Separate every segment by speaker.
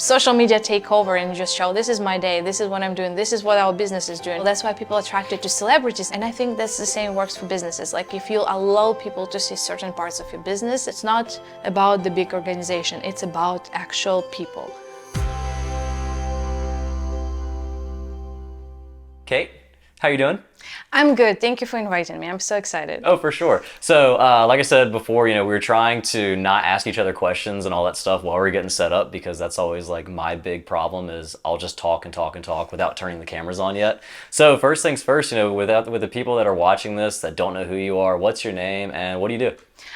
Speaker 1: social media take over and just show, this is my day, this is what I'm doing, this is what our business is doing. That's why people are attracted to celebrities. And I think that's the same works for businesses. Like if you allow people to see certain parts of your business, it's not about the big organization, it's about actual people.
Speaker 2: Kate, how you doing?
Speaker 1: I'm good. Thank you for inviting me. I'm so excited.
Speaker 2: Oh, for sure. So, like I said before, we were trying to not ask each other questions and all that stuff while we were getting set up, because that's always like my big problem is I'll just talk and talk and talk without turning the cameras on yet. So first things first, with the people that are watching this that don't know who you are, what's your name and what do you do?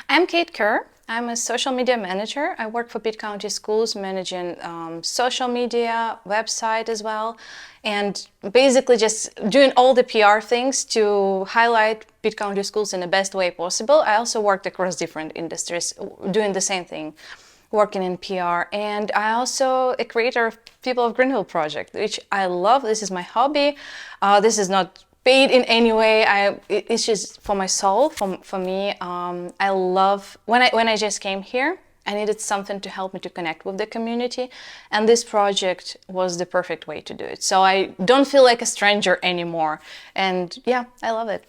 Speaker 1: I'm Kate Kerr. I'm a social media manager. I work for Pitt County Schools, managing social media, website as well, and basically just doing all the PR things to highlight Pitt County Schools in the best way possible. I also worked across different industries doing the same thing, working in PR. And I also a creator of People of Greenville project, which I love. This is my hobby. This is not paid in any way. It's just for my soul, for me. I love when I just came here, I needed something to help me to connect with the community, and this project was the perfect way to do it. So I don't feel like a stranger anymore, and yeah, I love it.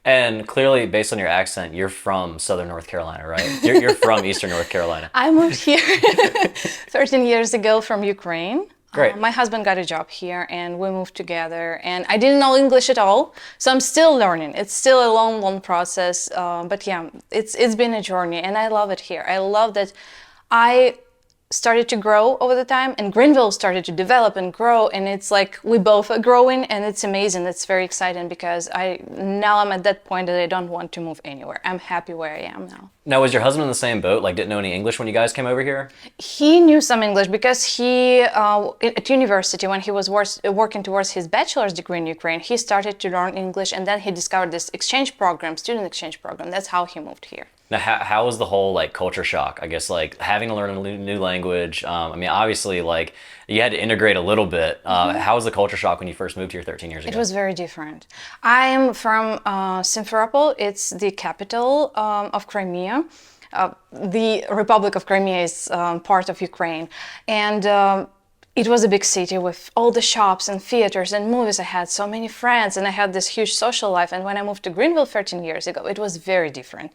Speaker 2: And clearly, based on your accent, you're from Southern North Carolina, right? You're from Eastern North Carolina.
Speaker 1: I moved here 13 years ago from Ukraine.
Speaker 2: Great.
Speaker 1: My husband got a job here and we moved together, and I didn't know English at all, so I'm still learning. It's still a long process, but yeah, it's been a journey and I love it here. I love that I started to grow over the time and Greenville started to develop and grow, and it's like we both are growing and it's amazing. It's very exciting because now I'm at that point that I don't want to move anywhere. I'm happy where I am now.
Speaker 2: Now, was your husband in the same boat? Like, didn't know any English when you guys came over here?
Speaker 1: He knew some English because he, at university, when he was working towards his bachelor's degree in Ukraine, he started to learn English, and then he discovered this exchange program, student exchange program. That's how he moved here.
Speaker 2: Now, how was the whole like culture shock? I guess like having to learn a new language. I mean, obviously, like you had to integrate a little bit. How was the culture shock when you first moved here 13 years ago?
Speaker 1: It was very different. I am from Simferopol. It's the capital of Crimea. The Republic of Crimea is part of Ukraine, and it was a big city with all the shops and theaters and movies. I had so many friends and I had this huge social life. And when I moved to Greenville 13 years ago, it was very different.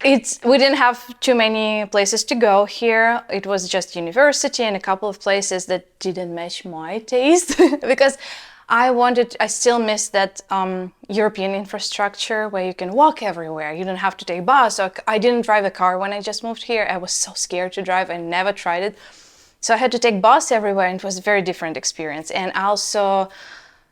Speaker 1: We didn't have too many places to go here. It was just university and a couple of places that didn't match my taste because I still miss that European infrastructure where you can walk everywhere. You don't have to take bus. I didn't drive a car when I just moved here. I was so scared to drive. I never tried it. So I had to take bus everywhere, and it was a very different experience. And also,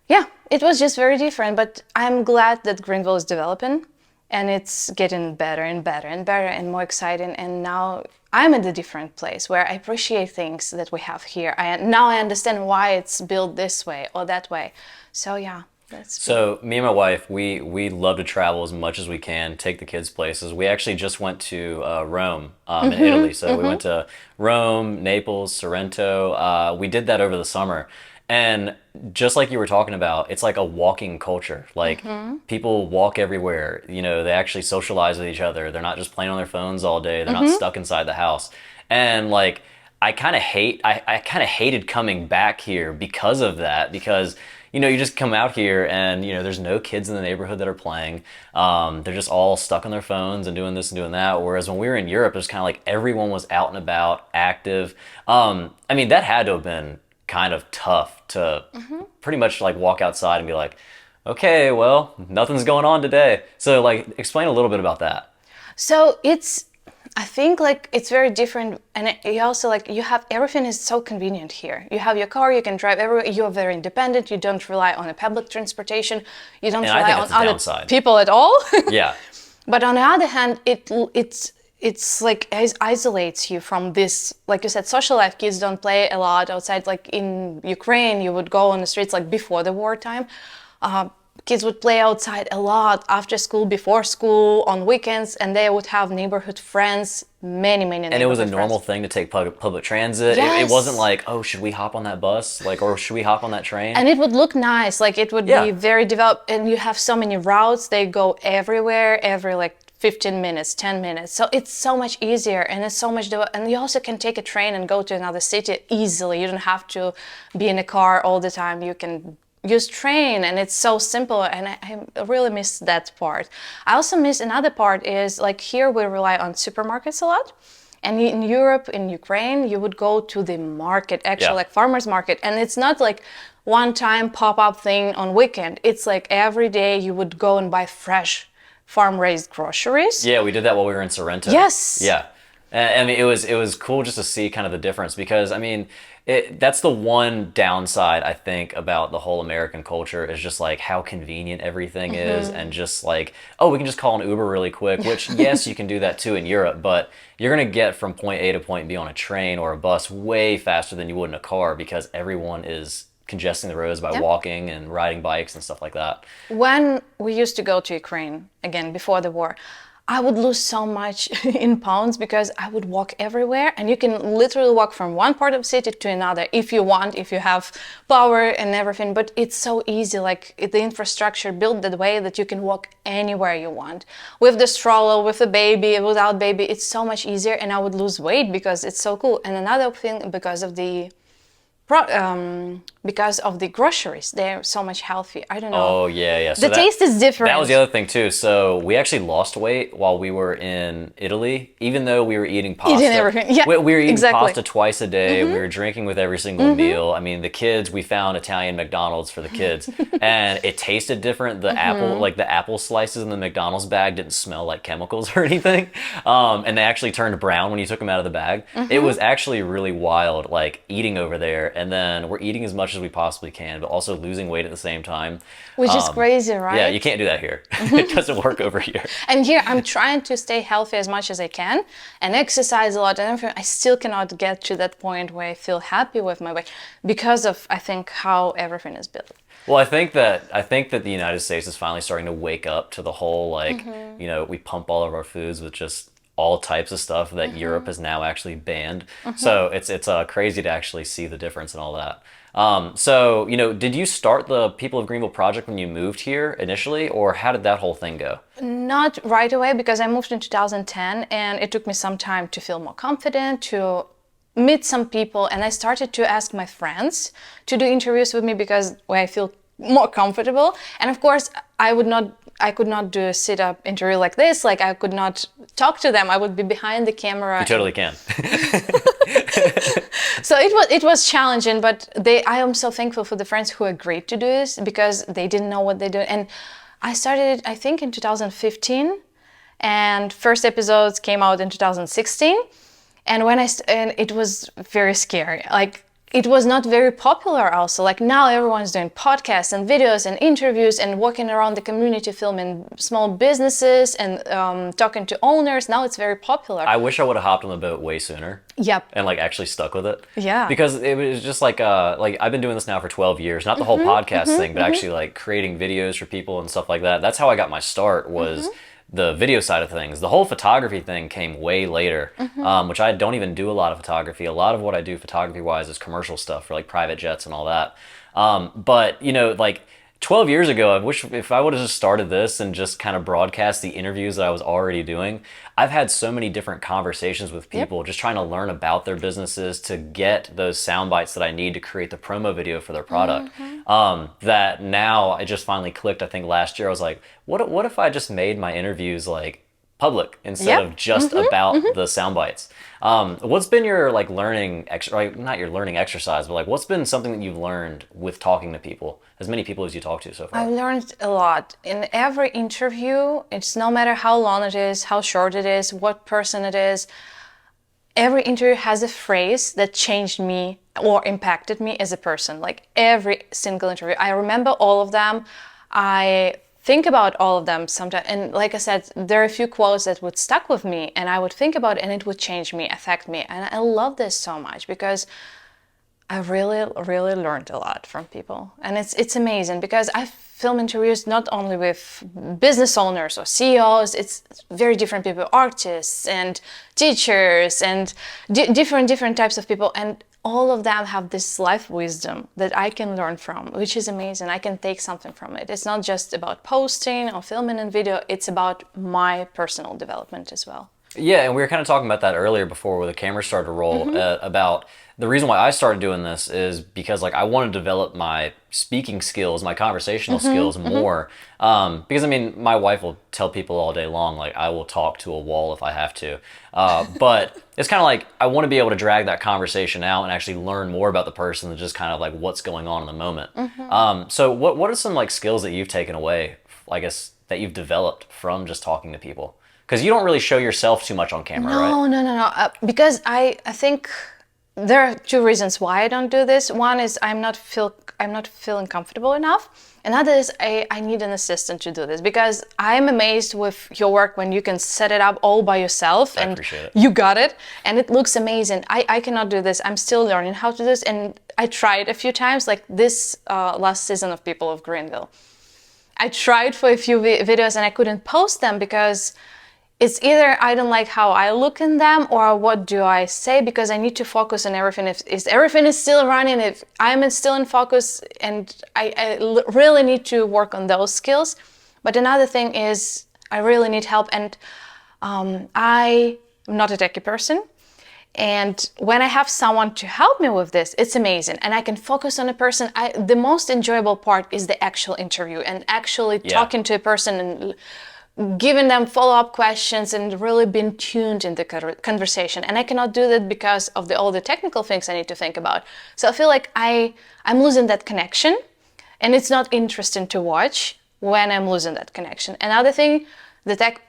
Speaker 1: yeah, it was just very different. But I'm glad that Greenville is developing. And it's getting better and better and better and more exciting. And now I'm at a different place where I appreciate things that we have here. Now I understand why it's built this way or that way. So yeah, that's
Speaker 2: So me and my wife, we love to travel as much as we can, take the kids places. We actually just went to Rome in Italy. So we went to Rome, Naples, Sorrento. We did that over the summer. And just like you were talking about, it's like a walking culture. Like people walk everywhere. They actually socialize with each other. They're not just playing on their phones all day. They're not stuck inside the house. And like, I kind of hated coming back here because of that. Because you just come out here and there's no kids in the neighborhood that are playing. They're just all stuck on their phones and doing this and doing that. Whereas when we were in Europe, it was kind of like everyone was out and about, active. I mean, that had to have been kind of tough to pretty much like walk outside and be like, okay, well, nothing's going on today. So like, explain a little bit about that.
Speaker 1: So I think like it's very different, and you also you have everything is so convenient here. You have your car, you can drive everywhere. You are very independent. You don't rely on a public transportation. You don't rely on other people at all.
Speaker 2: Yeah.
Speaker 1: But on the other hand, it's like it isolates you from this, like you said, social life. Kids don't play a lot outside. Like in Ukraine, you would go on the streets like before the wartime. Kids would play outside a lot after school, before school, on weekends, and they would have neighborhood friends, many neighborhood friends.
Speaker 2: And it was a normal thing to take public transit.
Speaker 1: Yes.
Speaker 2: It wasn't like, oh, should we hop on that bus? Like, or should we hop on that train?
Speaker 1: And it would look nice. Like it would be very developed, and you have so many routes. They go everywhere, every like 15 minutes, 10 minutes. So it's so much easier, and it's so much, and you also can take a train and go to another city easily. You don't have to be in a car all the time. You can use train, and it's so simple, and I really miss that part. I also miss another part is like here we rely on supermarkets a lot. And in Europe, in Ukraine, you would go to the market, actually like farmer's market. And it's not like one time pop-up thing on weekend. It's like every day you would go and buy fresh farm-raised groceries.
Speaker 2: Yeah, we did that while we were in Sorrento.
Speaker 1: Yes.
Speaker 2: Yeah. I mean, it was cool just to see kind of the difference because, I mean, that's the one downside I think about the whole American culture is just like how convenient everything is and just like, oh, we can just call an Uber really quick, which yes, you can do that too in Europe, but you're going to get from point A to point B on a train or a bus way faster than you would in a car because everyone is congesting the roads by walking and riding bikes and stuff like that.
Speaker 1: When we used to go to Ukraine, again, before the war, I would lose so much in pounds because I would walk everywhere, and you can literally walk from one part of the city to another if you want, if you have power and everything. But it's so easy, like the infrastructure built that way that you can walk anywhere you want. With the stroller, with a baby, without baby, it's so much easier, and I would lose weight because it's so cool. And another thing, because of the groceries, they're so much healthy. I don't know.
Speaker 2: Oh, yeah. So
Speaker 1: the taste is different.
Speaker 2: That was the other thing too. So we actually lost weight while we were in Italy, even though we were eating pasta.
Speaker 1: Eating everything. Yeah,
Speaker 2: we were eating
Speaker 1: exactly.
Speaker 2: pasta twice a day. We were drinking with every single meal. I mean, the kids, we found Italian McDonald's for the kids, and it tasted different. The apple slices in the McDonald's bag didn't smell like chemicals or anything, and they actually turned brown when you took them out of the bag. It was actually really wild, like eating over there, and then we're eating as much as we possibly can, but also losing weight at the same time.
Speaker 1: Which is crazy, right?
Speaker 2: Yeah, you can't do that here. It doesn't work over here.
Speaker 1: And here I'm trying to stay healthy as much as I can and exercise a lot and everything. I still cannot get to that point where I feel happy with my weight because of, I think, how everything is built.
Speaker 2: Well, I think that the United States is finally starting to wake up to the whole like, we pump all of our foods with just all types of stuff that Europe has now actually banned. So it's crazy to actually see the difference and all that. So, did you start the People of Greenville project when you moved here initially, or how did that whole thing go?
Speaker 1: Not right away, because I moved in 2010 and it took me some time to feel more confident, to meet some people, and I started to ask my friends to do interviews with me because I feel more comfortable. And of course, I could not do a sit-up interview like this. Like I could not talk to them. I would be behind the camera.
Speaker 2: You totally can.
Speaker 1: So it was challenging, but I am so thankful for the friends who agreed to do this because they didn't know what they do. And I started, I think, in 2015, and first episodes came out in 2016. And and it was very scary. Like, it was not very popular also. Like now everyone's doing podcasts and videos and interviews and walking around the community filming small businesses and talking to owners. Now it's very popular.
Speaker 2: I wish I would have hopped on the boat way sooner.
Speaker 1: Yep.
Speaker 2: And like actually stuck with it.
Speaker 1: Yeah.
Speaker 2: Because it was just like I've been doing this now for 12 years, not the whole podcast thing, but actually like creating videos for people and stuff like that. That's how I got my start, was the video side of things. The whole photography thing came way later, which I don't even do a lot of photography. A lot of what I do photography wise is commercial stuff for like private jets and all that. But like 12 years ago, I wish if I would have just started this and just kind of broadcast the interviews that I was already doing. I've had so many different conversations with people just trying to learn about their businesses to get those sound bites that I need to create the promo video for their product. That now I just finally clicked. I think last year I was like, what if I just made my interviews like public instead of just about the sound bites? What's been your like not your learning exercise, but like what's been something that you've learned with talking to people, as many people as you talk to so far?
Speaker 1: I've learned a lot. In every interview, it's no matter how long it is, how short it is, what person it is, every interview has a phrase that changed me or impacted me as a person. Like every single interview. I remember all of them. I think about all of them sometimes, and like I said, there are a few quotes that would stuck with me and I would think about it and it would change me, affect me. And I love this so much because I really learned a lot from people. And it's amazing because I film interviews not only with business owners or CEOs, it's very different people, artists and teachers and different types of people, and all of them have this life wisdom that I can learn from, which is amazing. I can take something from it. It's not just about posting or filming a video, it's about my personal development as well.
Speaker 2: Yeah, and we were kind of talking about that earlier before the camera started to roll, about the reason why I started doing this is because like I want to develop my speaking skills, my conversational skills more. Because I mean, my wife will tell people all day long, like I will talk to a wall if I have to. But it's kind of like I want to be able to drag that conversation out and actually learn more about the person than just kind of like what's going on in the moment. So what are some like skills that you've taken away, I guess, that you've developed from just talking to people? Because you don't really show yourself too much on camera, right?
Speaker 1: No. Because I think there are two reasons why I don't do this. One is I'm not feeling comfortable enough. Another is I need an assistant to do this, because I'm amazed with your work when you can set it up all by yourself
Speaker 2: I
Speaker 1: and
Speaker 2: appreciate it.
Speaker 1: you got it and it looks amazing. I cannot do this. I'm still learning how to do this, and I tried a few times, like this last season of People of Greenville. I tried for a few videos and I couldn't post them because it's either I don't like how I look in them, or what do I say, because I need to focus on everything. If everything is still running, if I'm still in focus, and I really need to work on those skills. But another thing is I really need help, and I'm not a techie person. And when I have someone to help me with this, it's amazing. And I can focus on a person. The most enjoyable part is the actual interview and actually talking to a person and giving them follow-up questions and really being tuned in the conversation. And I cannot do that because of all the technical things I need to think about. So I feel like I'm losing that connection, and it's not interesting to watch when I'm losing that connection. Another thing, the tech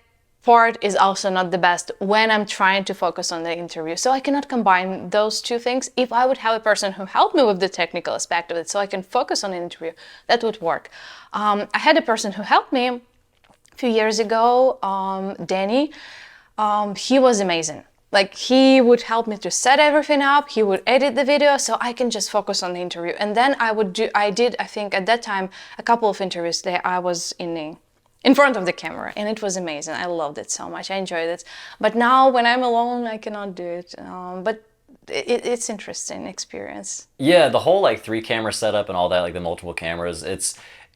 Speaker 1: part is also not the best when I'm trying to focus on the interview. So I cannot combine those two things. If I would have a person who helped me with the technical aspect of it so I can focus on the interview, that would work. I had a person who helped me few years ago, Danny. He was amazing. Like, he would help me to set everything up, he would edit the video so I can just focus on the interview. And then I think at that time a couple of interviews there I was in front of the camera, and it was amazing. I loved it so much, I enjoyed it. But now when I'm alone I cannot do it. But it's interesting experience.
Speaker 2: Yeah, the whole like 3-camera setup and all that, like the multiple cameras,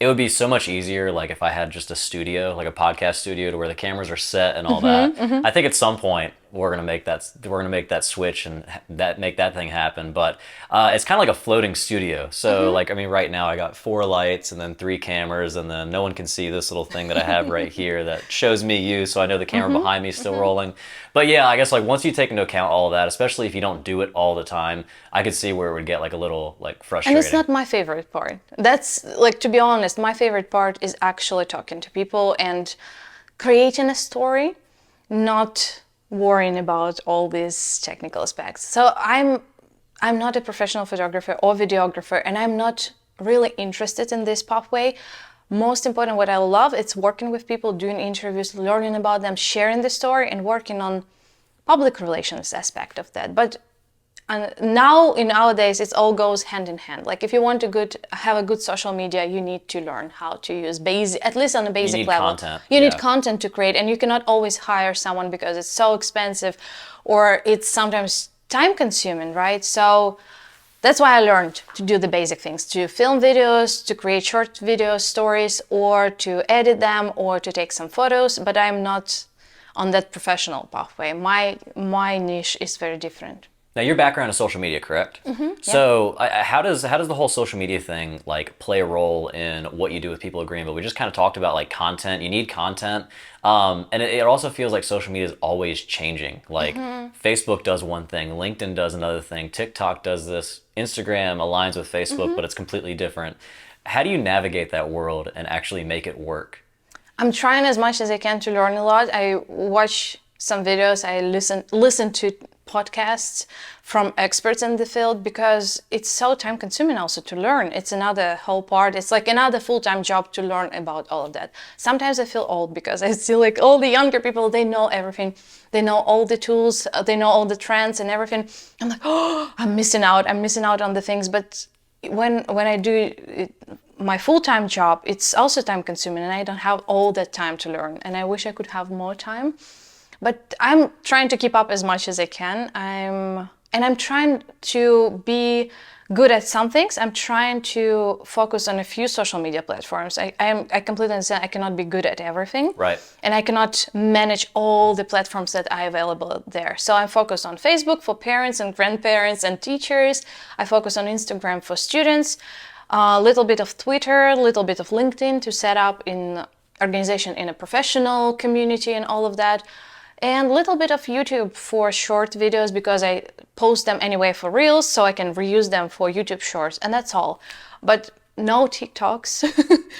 Speaker 2: it would be so much easier like if I had just a studio, like a podcast studio, to where the cameras are set and all that. I think at some point we're gonna make that switch and make that thing happen. But it's kind of like a floating studio. So like, I mean, right now I got 4 lights and then 3 cameras, and then no one can see this little thing that I have right here that shows me you, so I know the camera behind me is still rolling. But yeah, I guess like once you take into account all of that, especially if you don't do it all the time, I could see where it would get like a little like frustrating.
Speaker 1: And it's not my favorite part. That's like, to be honest, my favorite part is actually talking to people and creating a story, not worrying about all these technical aspects. So I'm not a professional photographer or videographer, and I'm not really interested in this pathway. Most important, what I love, it's working with people, doing interviews, learning about them, sharing the story, and working on public relations aspect of that. But nowadays it all goes hand in hand. Like, if you want to have a good social media, you need to learn how to use at least on a basic level.
Speaker 2: Content.
Speaker 1: You need content to create, and you cannot always hire someone because it's so expensive, or it's sometimes time consuming, right? So that's why I learned to do the basic things, to film videos, to create short video stories, or to edit them, or to take some photos. But I'm not on that professional pathway. My niche is very different.
Speaker 2: Now, your background is social media, correct? So how does the whole social media thing like play a role in what you do with People of Greenville? We just kind of talked about like content. You need content, and it also feels like social media is always changing. Like Facebook does one thing, LinkedIn does another thing, TikTok does this, Instagram aligns with Facebook, but it's completely different. How do you navigate that world and actually make it work?
Speaker 1: I'm trying as much as I can to learn a lot. I watch some videos, I listen to podcasts from experts in the field, because it's so time consuming also to learn. It's another whole part. It's like another full-time job to learn about all of that. Sometimes I feel old because I see like all the younger people, they know everything. They know all the tools, they know all the trends and everything. I'm like, oh, I'm missing out on the things. But when I do my full-time job, it's also time consuming, and I don't have all that time to learn. And I wish I could have more time. But I'm trying to keep up as much as I can. and I'm trying to be good at some things. I'm trying to focus on a few social media platforms. I completely understand I cannot be good at everything.
Speaker 2: Right.
Speaker 1: And I cannot manage all the platforms that are available there. So I'm focused on Facebook for parents and grandparents and teachers. I focus on Instagram for students, a little bit of Twitter, a little bit of LinkedIn to set up in organization in a professional community and all of that. And a little bit of YouTube for short videos because I post them anyway for Reels, so I can reuse them for YouTube Shorts, and that's all. But no TikToks.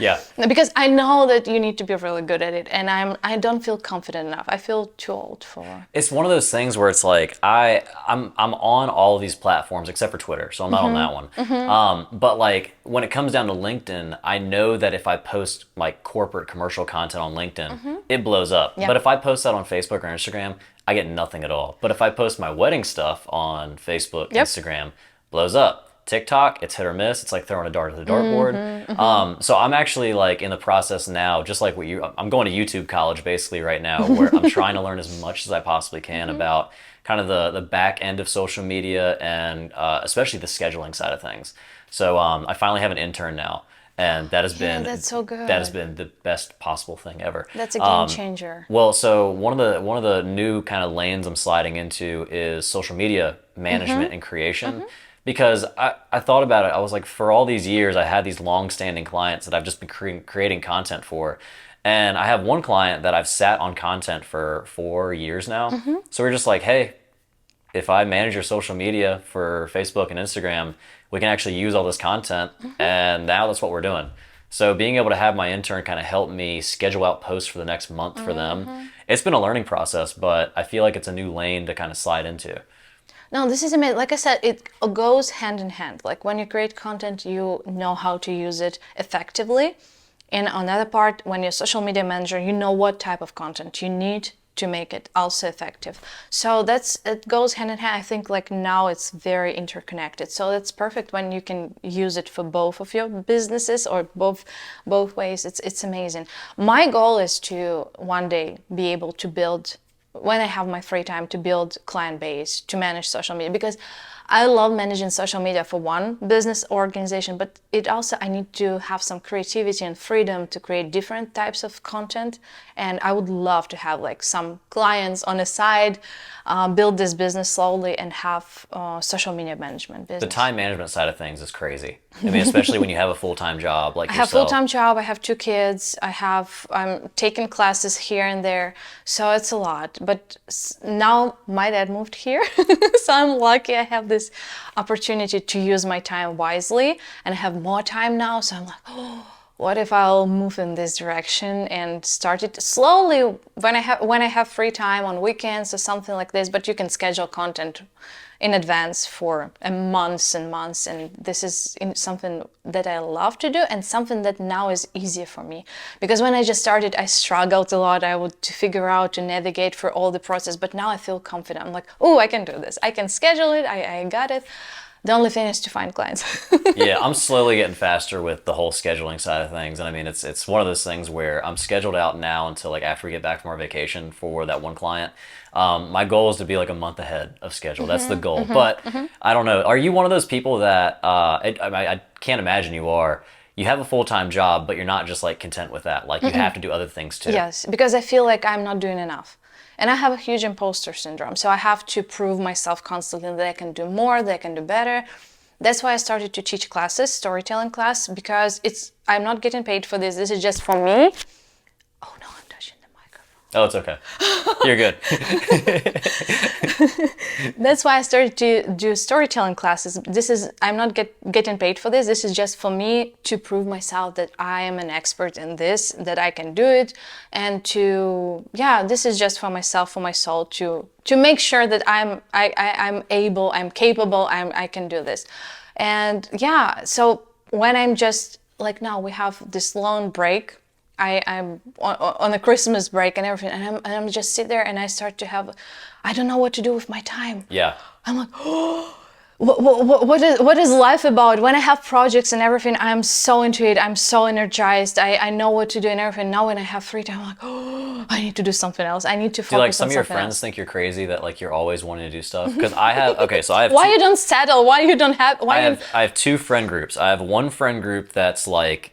Speaker 2: Yeah.
Speaker 1: Because I know that you need to be really good at it, and I don't feel confident enough. I feel too old for.
Speaker 2: It's one of those things where it's like I'm on all of these platforms except for Twitter, so I'm not on that one. But like when it comes down to LinkedIn, I know that if I post like corporate commercial content on LinkedIn, it blows up.
Speaker 1: Yeah.
Speaker 2: But if I post that on Facebook or Instagram, I get nothing at all. But if I post my wedding stuff on Facebook, Instagram, blows up. TikTok, it's hit or miss. It's like throwing a dart at the dartboard. So I'm actually like in the process now, just like what I'm going to YouTube college basically right now, where I'm trying to learn as much as I possibly can about kind of the back end of social media and especially the scheduling side of things. So I finally have an intern now. And that has been
Speaker 1: that's so good.
Speaker 2: That has been the best possible thing ever.
Speaker 1: That's a game changer.
Speaker 2: Well, so one of the new kind of lanes I'm sliding into is social media management and creation. Because I thought about it, I was like, for all these years, I had these long-standing clients that I've just been creating content for. And I have one client that I've sat on content for 4 years now. So we're just like, hey, if I manage your social media for Facebook and Instagram, we can actually use all this content. And now that's what we're doing. So being able to have my intern kind of help me schedule out posts for the next month for them, it's been a learning process, but I feel like it's a new lane to kind of slide into.
Speaker 1: No, this is amazing. Like I said, it goes hand in hand. Like when you create content, you know how to use it effectively. And on the other part, when you're a social media manager, you know what type of content you need to make it also effective. So it goes hand in hand. I think like now it's very interconnected. So it's perfect when you can use it for both of your businesses or both ways. It's amazing. My goal is to one day be able to build, when I have my free time, to build client base, to manage social media, because I love managing social media for one business organization, but it also, I need to have some creativity and freedom to create different types of content. And I would love to have like some clients on the side, build this business slowly and have social media management business.
Speaker 2: The time management side of things is crazy. I mean, especially when you have a full-time job like
Speaker 1: I
Speaker 2: yourself.
Speaker 1: have a full-time job, I have 2 kids, I'm taking classes here and there, so it's a lot. But now my dad moved here, so I'm lucky I have this opportunity to use my time wisely, and I have more time now, so I'm like, oh, what if I'll move in this direction and start it slowly when I have free time on weekends or something like this. But you can schedule content in advance for months and months, and this is something that I love to do and something that now is easier for me, because when I just started I struggled a lot. I would to figure out to navigate for all the process, but now I feel confident. I'm like, oh, I can do this, I can schedule it, I got it. The only thing is to find clients.
Speaker 2: Yeah, I'm slowly getting faster with the whole scheduling side of things. And I mean, it's one of those things where I'm scheduled out now until like after we get back from our vacation for that one client. My goal is to be like a month ahead of schedule. That's the goal. But I don't know. Are you one of those people that, I can't imagine you are, you have a full-time job, but you're not just like content with that. Like you have to do other things too.
Speaker 1: Yes, because I feel like I'm not doing enough. And I have a huge imposter syndrome, so I have to prove myself constantly that I can do more, that I can do better. That's why I started to teach classes, storytelling class, because I'm not getting paid for this. This is just for me. Oh no, I'm touching the microphone.
Speaker 2: Oh, it's okay. You're good.
Speaker 1: That's why I started to do storytelling classes. I'm not getting paid for this. This is just for me to prove myself that I am an expert in this, that I can do it, and this is just for myself, for my soul, to make sure that I'm able, I'm capable, I can do this. And so when I'm just like now we have this long break. I'm on a Christmas break and everything, and I'm just sit there and I start to have, I don't know what to do with my time.
Speaker 2: Yeah.
Speaker 1: I'm like, oh, what is life about? When I have projects and everything, I'm so into it. I'm so energized. I know what to do and everything. Now when I have free time, I'm like, oh, I need to do something else. I need to
Speaker 2: Do like
Speaker 1: focus
Speaker 2: some
Speaker 1: on
Speaker 2: of your
Speaker 1: something
Speaker 2: friends
Speaker 1: else.
Speaker 2: think you're crazy that like you're always wanting to do stuff? Because I have okay, so I have
Speaker 1: Why
Speaker 2: two.
Speaker 1: you don't settle? Why you don't have?
Speaker 2: I
Speaker 1: Why you?
Speaker 2: have I have two friend groups. I have one friend group that's like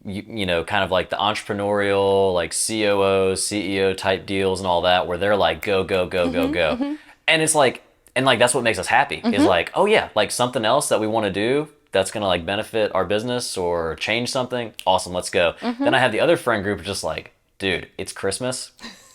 Speaker 2: you know, kind of like the entrepreneurial, like COO, CEO type deals and all that, where they're like, go, go, go, go, go. And it's like, and like, that's what makes us happy is like, oh yeah, like something else that we want to do that's going to like benefit our business or change something. Awesome. Let's go. Then I have the other friend group just like, dude, it's Christmas.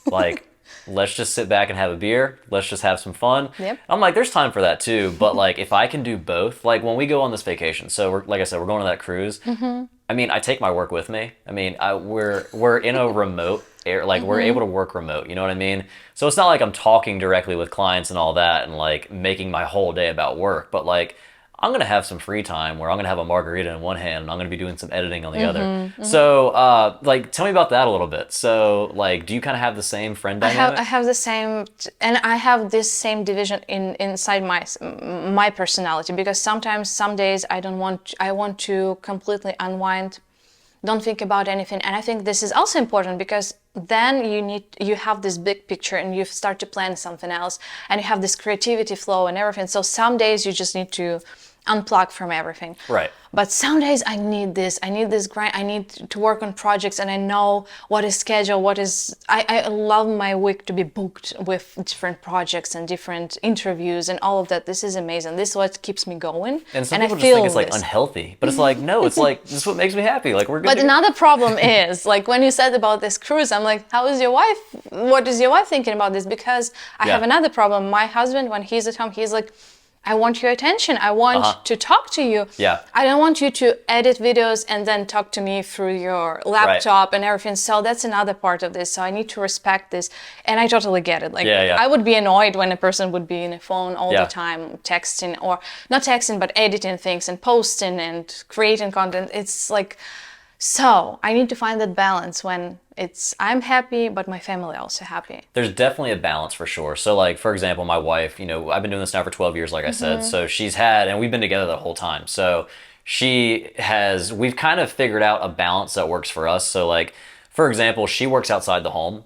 Speaker 2: Like, let's just sit back and have a beer. Let's just have some fun.
Speaker 1: Yep.
Speaker 2: I'm like, there's time for that too. But like, if I can do both, like when we go on this vacation, so we're, like I said, we're going on that cruise. I mean, I take my work with me. I mean, we're in a remote air, like we're able to work remote. You know what I mean? So it's not like I'm talking directly with clients and all that, and like making my whole day about work. But like, I'm gonna have some free time where I'm gonna have a margarita in one hand and I'm gonna be doing some editing on the other. So, like, tell me about that a little bit. So, like, do you kind of have the same friend dynamic?
Speaker 1: I have the same, and I have this same division inside my personality, because sometimes, some days I want to completely unwind, don't think about anything. And I think this is also important, because then you have this big picture and you start to plan something else, and you have this creativity flow and everything. So some days you just need to unplug from everything.
Speaker 2: Right.
Speaker 1: But some days I need this grind, I need to work on projects, and I know what is scheduled, I love my week to be booked with different projects and different interviews and all of that. This is amazing. This is what keeps me going.
Speaker 2: And some
Speaker 1: I
Speaker 2: people just
Speaker 1: feel
Speaker 2: think it's like
Speaker 1: this.
Speaker 2: unhealthy, but it's like, no, it's like, this is what makes me happy. Like, we're good
Speaker 1: But
Speaker 2: to go.
Speaker 1: another problem is, like, when you said about this cruise, I'm like, how is your wife? What is your wife thinking about this? Because I
Speaker 2: Yeah.
Speaker 1: have another problem. My husband, when he's at home, he's like, I want your attention. I want to talk to you.
Speaker 2: Yeah.
Speaker 1: I don't want you to edit videos and then talk to me through your laptop and everything. So that's another part of this. So I need to respect this. And I totally get it. Like,
Speaker 2: Yeah, yeah.
Speaker 1: I would be annoyed when a person would be in a phone all
Speaker 2: Yeah.
Speaker 1: the time, texting, or not texting, but editing things and posting and creating content. It's like, so I need to find that balance when I'm happy, but my family also happy.
Speaker 2: There's definitely a balance for sure. So like, for example, my wife, you know, I've been doing this now for 12 years, like I said. So and we've been together the whole time. So we've kind of figured out a balance that works for us. So like, for example, she works outside the home.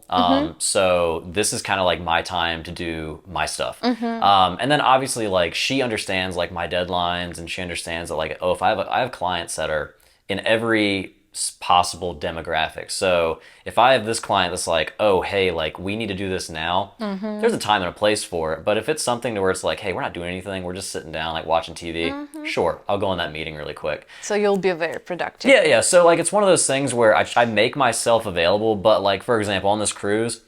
Speaker 2: So this is kind of like my time to do my stuff. And then obviously like she understands like my deadlines, and she understands that like, oh, if I have clients that are in every possible demographic. So if I have this client that's like, oh, hey, like we need to do this now, there's a time and a place for it. But if it's something to where it's like, hey, we're not doing anything, we're just sitting down, like watching TV, sure, I'll go in that meeting really quick.
Speaker 1: So you'll be very productive.
Speaker 2: Yeah, yeah. So like it's one of those things where I make myself available, but like for example, on this cruise,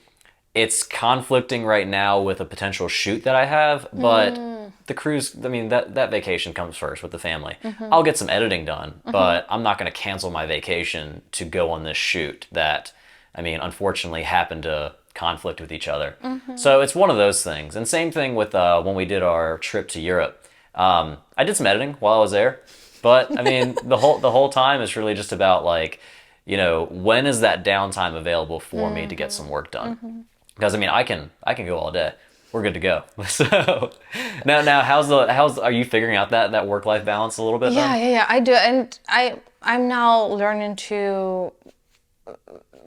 Speaker 2: it's conflicting right now with a potential shoot that I have, but the cruise, I mean, that vacation comes first with the family. I'll get some editing done, but I'm not going to cancel my vacation to go on this shoot that, I mean, unfortunately happened to conflict with each other. So it's one of those things. And same thing with when we did our trip to Europe. I did some editing while I was there, but I mean, the whole time is really just about like, you know, when is that downtime available for me to get some work done? Because I mean, I can go all day. We're good to go. So now, are you figuring out that work-life balance a little bit?
Speaker 1: Yeah, I do, and I'm now learning to.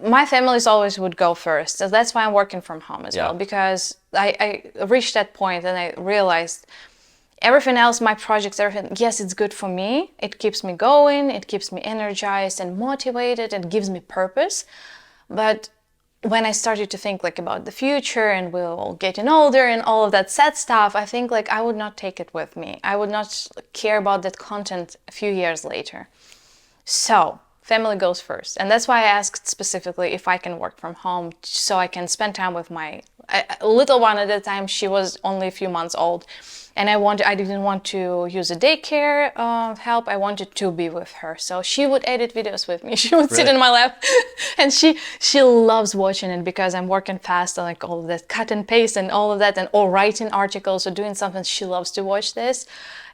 Speaker 1: My families always would go first, so that's why I'm working from home as well, because I reached that point and I realized everything else, my projects, everything. Yes, it's good for me. It keeps me going. It keeps me energized and motivated. It gives me purpose, but when I started to think like about the future and we'll getting older and all of that sad stuff, I think like I would not take it with me. I would not care about that content a few years later. So family goes first. And that's why I asked specifically if I can work from home so I can spend time with my little one. At the time, she was only a few months old. And I didn't want to use a daycare help. I wanted to be with her. So she would edit videos with me. She would sit in my lap, and she loves watching it because I'm working fast on like all of that cut and paste and all of that, and or writing articles or doing something. She loves to watch this.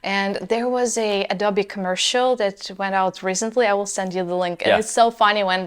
Speaker 1: And there was a Adobe commercial that went out recently. I will send you the link. And it's so funny when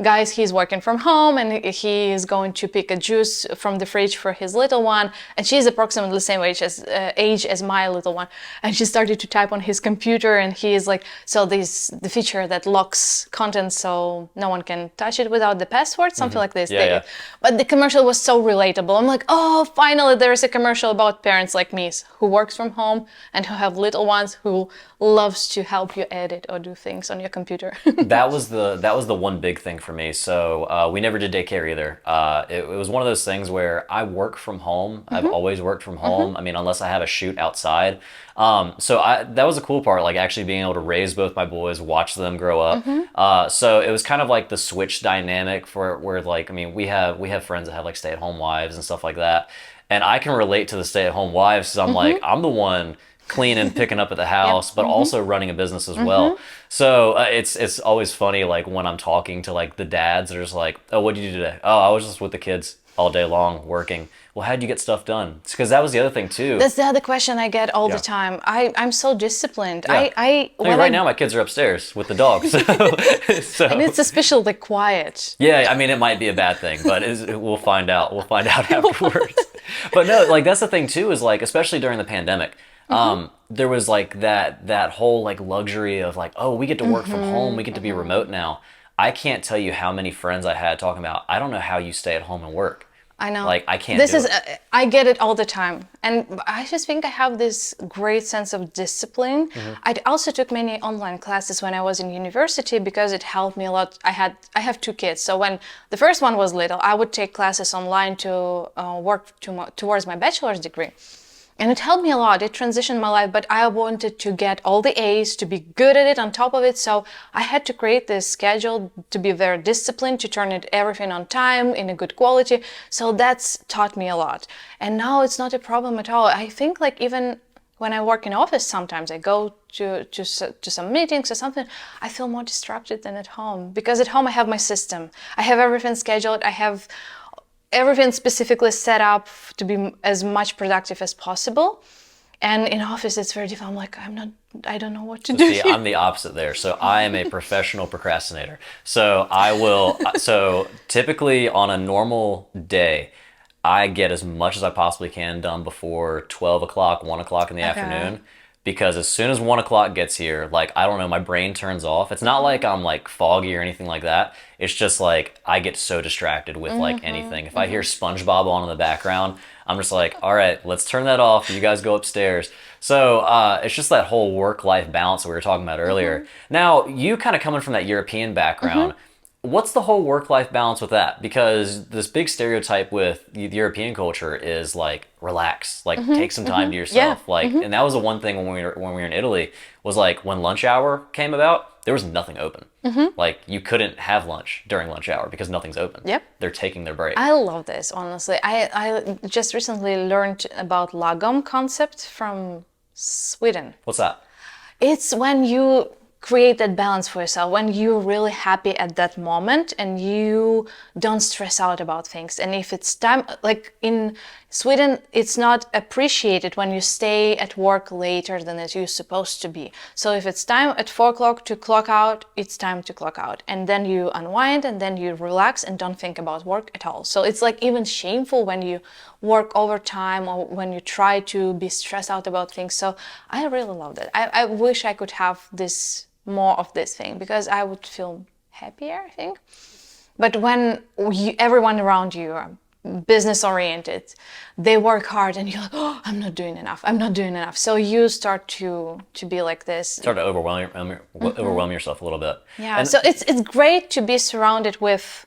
Speaker 1: guys, he's working from home and he is going to pick a juice from the fridge for his little one. And she's approximately the same age as my little one. And she started to type on his computer, and he is like, so the feature that locks content so no one can touch it without the password, something like this.
Speaker 2: Yeah.
Speaker 1: But the commercial was so relatable. I'm like, oh, finally there is a commercial about parents like me who works from home and who have little ones who loves to help you edit or do things on your computer.
Speaker 2: That was the one big thing for me. So we never did daycare either. It was one of those things where I work from home. I've always worked from home. I mean, unless I have a shoot outside. That was a cool part, like actually being able to raise both my boys, watch them grow up. So it was kind of like the switch dynamic for where, like, I mean, we have friends that have like stay-at-home wives and stuff like that, and I can relate to the stay-at-home wives because I'm like, I'm the one cleaning, picking up at the house, but also running a business as well. So it's always funny, like when I'm talking to like the dads, they're just like, oh, what did you do today? Oh, I was just with the kids all day long working. Well, how'd you get stuff done? Because that was the other thing too.
Speaker 1: That's the other question I get all the time. I'm so disciplined.
Speaker 2: Yeah. Right now my kids are upstairs with the dogs. So
Speaker 1: and it's especially quiet.
Speaker 2: Yeah, I mean, it might be a bad thing, but we'll find out. We'll find out afterwards. But no, like that's the thing too, is like, especially during the pandemic, there was like that whole like luxury of like, oh, we get to work from home, we get to be remote now. I can't tell you how many friends I had talking about, I don't know how you stay at home and work.
Speaker 1: I know.
Speaker 2: Like, I can't do it.
Speaker 1: I get it all the time. And I just think I have this great sense of discipline. I also took many online classes when I was in university because it helped me a lot. I have two kids. So when the first one was little, I would take classes online to work towards my bachelor's degree. And it helped me a lot. It transitioned my life, but I wanted to get all the A's, to be good at it, on top of it. So I had to create this schedule to be very disciplined, to turn it everything on time, in a good quality. So that's taught me a lot. And now it's not a problem at all. I think like even when I work in office, sometimes I go to some meetings or something, I feel more distracted than at home. Because at home I have my system. I have everything scheduled. I have everything specifically set up to be as much productive as possible. And in office, it's very difficult. I'm like, I don't know what to do.
Speaker 2: See, I'm the opposite there. So I am a professional procrastinator. So typically on a normal day, I get as much as I possibly can done before 12 o'clock, 1 o'clock in the afternoon. Because as soon as 1 o'clock gets here, like, I don't know, my brain turns off. It's not like I'm like foggy or anything like that. It's just like I get so distracted with like anything. If I hear SpongeBob on in the background, I'm just like, all right, let's turn that off. You guys go upstairs. So it's just that whole work-life balance that we were talking about earlier. Now, you kind of coming from that European background, what's the whole work-life balance with that? Because this big stereotype with the European culture is like, relax, like take some time to yourself. And that was the one thing when we were in Italy, was like when lunch hour came about, there was nothing open. Like you couldn't have lunch during lunch hour because nothing's open.
Speaker 1: Yep.
Speaker 2: They're taking their break.
Speaker 1: I love this, honestly. I just recently learned about lagom concept from Sweden.
Speaker 2: What's that?
Speaker 1: It's when you create that balance for yourself, when you're really happy at that moment and you don't stress out about things. And if it's time, like in Sweden, it's not appreciated when you stay at work later than you're supposed to be. So if it's time at 4 o'clock to clock out, it's time to clock out. And then you unwind and then you relax and don't think about work at all. So it's like even shameful when you work overtime or when you try to be stressed out about things. So I really love that. I wish I could have more of this thing because I would feel happier, I think. But when everyone around you are business oriented, they work hard and you're like, oh, I'm not doing enough. So you start to be like this.
Speaker 2: Start to overwhelm yourself a little bit.
Speaker 1: Yeah, and so it's great to be surrounded with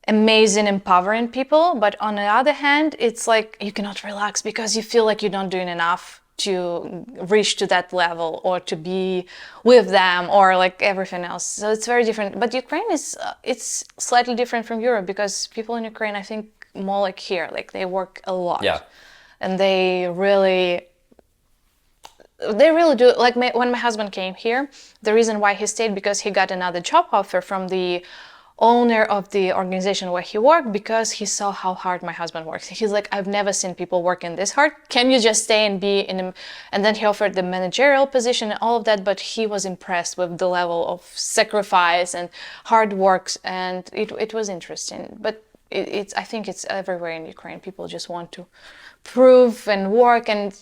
Speaker 1: amazing, empowering people. But on the other hand, it's like you cannot relax because you feel like you're not doing enough to reach to that level or to be with them or like everything else. So it's very different. But Ukraine it's slightly different from Europe because people in Ukraine, I think, more like here, like they work a lot.
Speaker 2: Yeah.
Speaker 1: And they really do. Like when my husband came here, the reason why he stayed because he got another job offer from the owner of the organization where he worked because he saw how hard my husband works. He's like, I've never seen people working this hard. Can you just stay and be in a... And then he offered the managerial position and all of that, but he was impressed with the level of sacrifice and hard work, and it was interesting. But it's I think it's everywhere in Ukraine. People just want to prove and work, and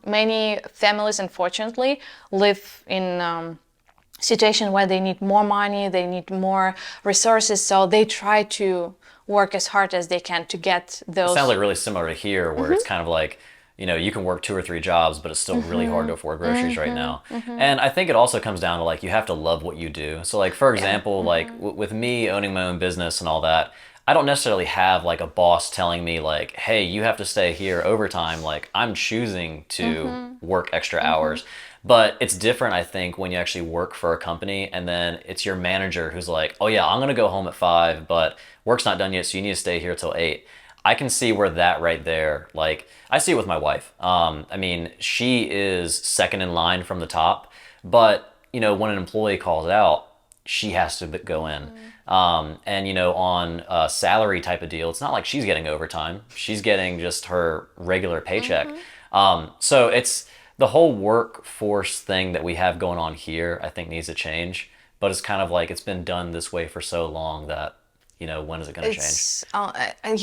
Speaker 1: many families, unfortunately, live in situation where they need more money, they need more resources, so they try to work as hard as they can to get those.
Speaker 2: It sounds like really similar to here, where it's kind of like, you can work 2 or 3 jobs, but it's still really hard to afford groceries right now. And I think it also comes down to like, you have to love what you do. So like, for example, like with me owning my own business and all that, I don't necessarily have like a boss telling me like, hey, you have to stay here overtime. Like, I'm choosing to work extra hours. But it's different, I think, when you actually work for a company and then it's your manager who's like, oh yeah, I'm going to go home at 5, but work's not done yet, so you need to stay here till 8. I can see where that right there, like, I see it with my wife. I mean, she is second in line from the top, but, when an employee calls out, she has to go in. And, on a salary type of deal, it's not like she's getting overtime. She's getting just her regular paycheck. So it's the whole workforce thing that we have going on here, I think needs to change. But it's kind of like it's been done this way for so long that, when is it going to change?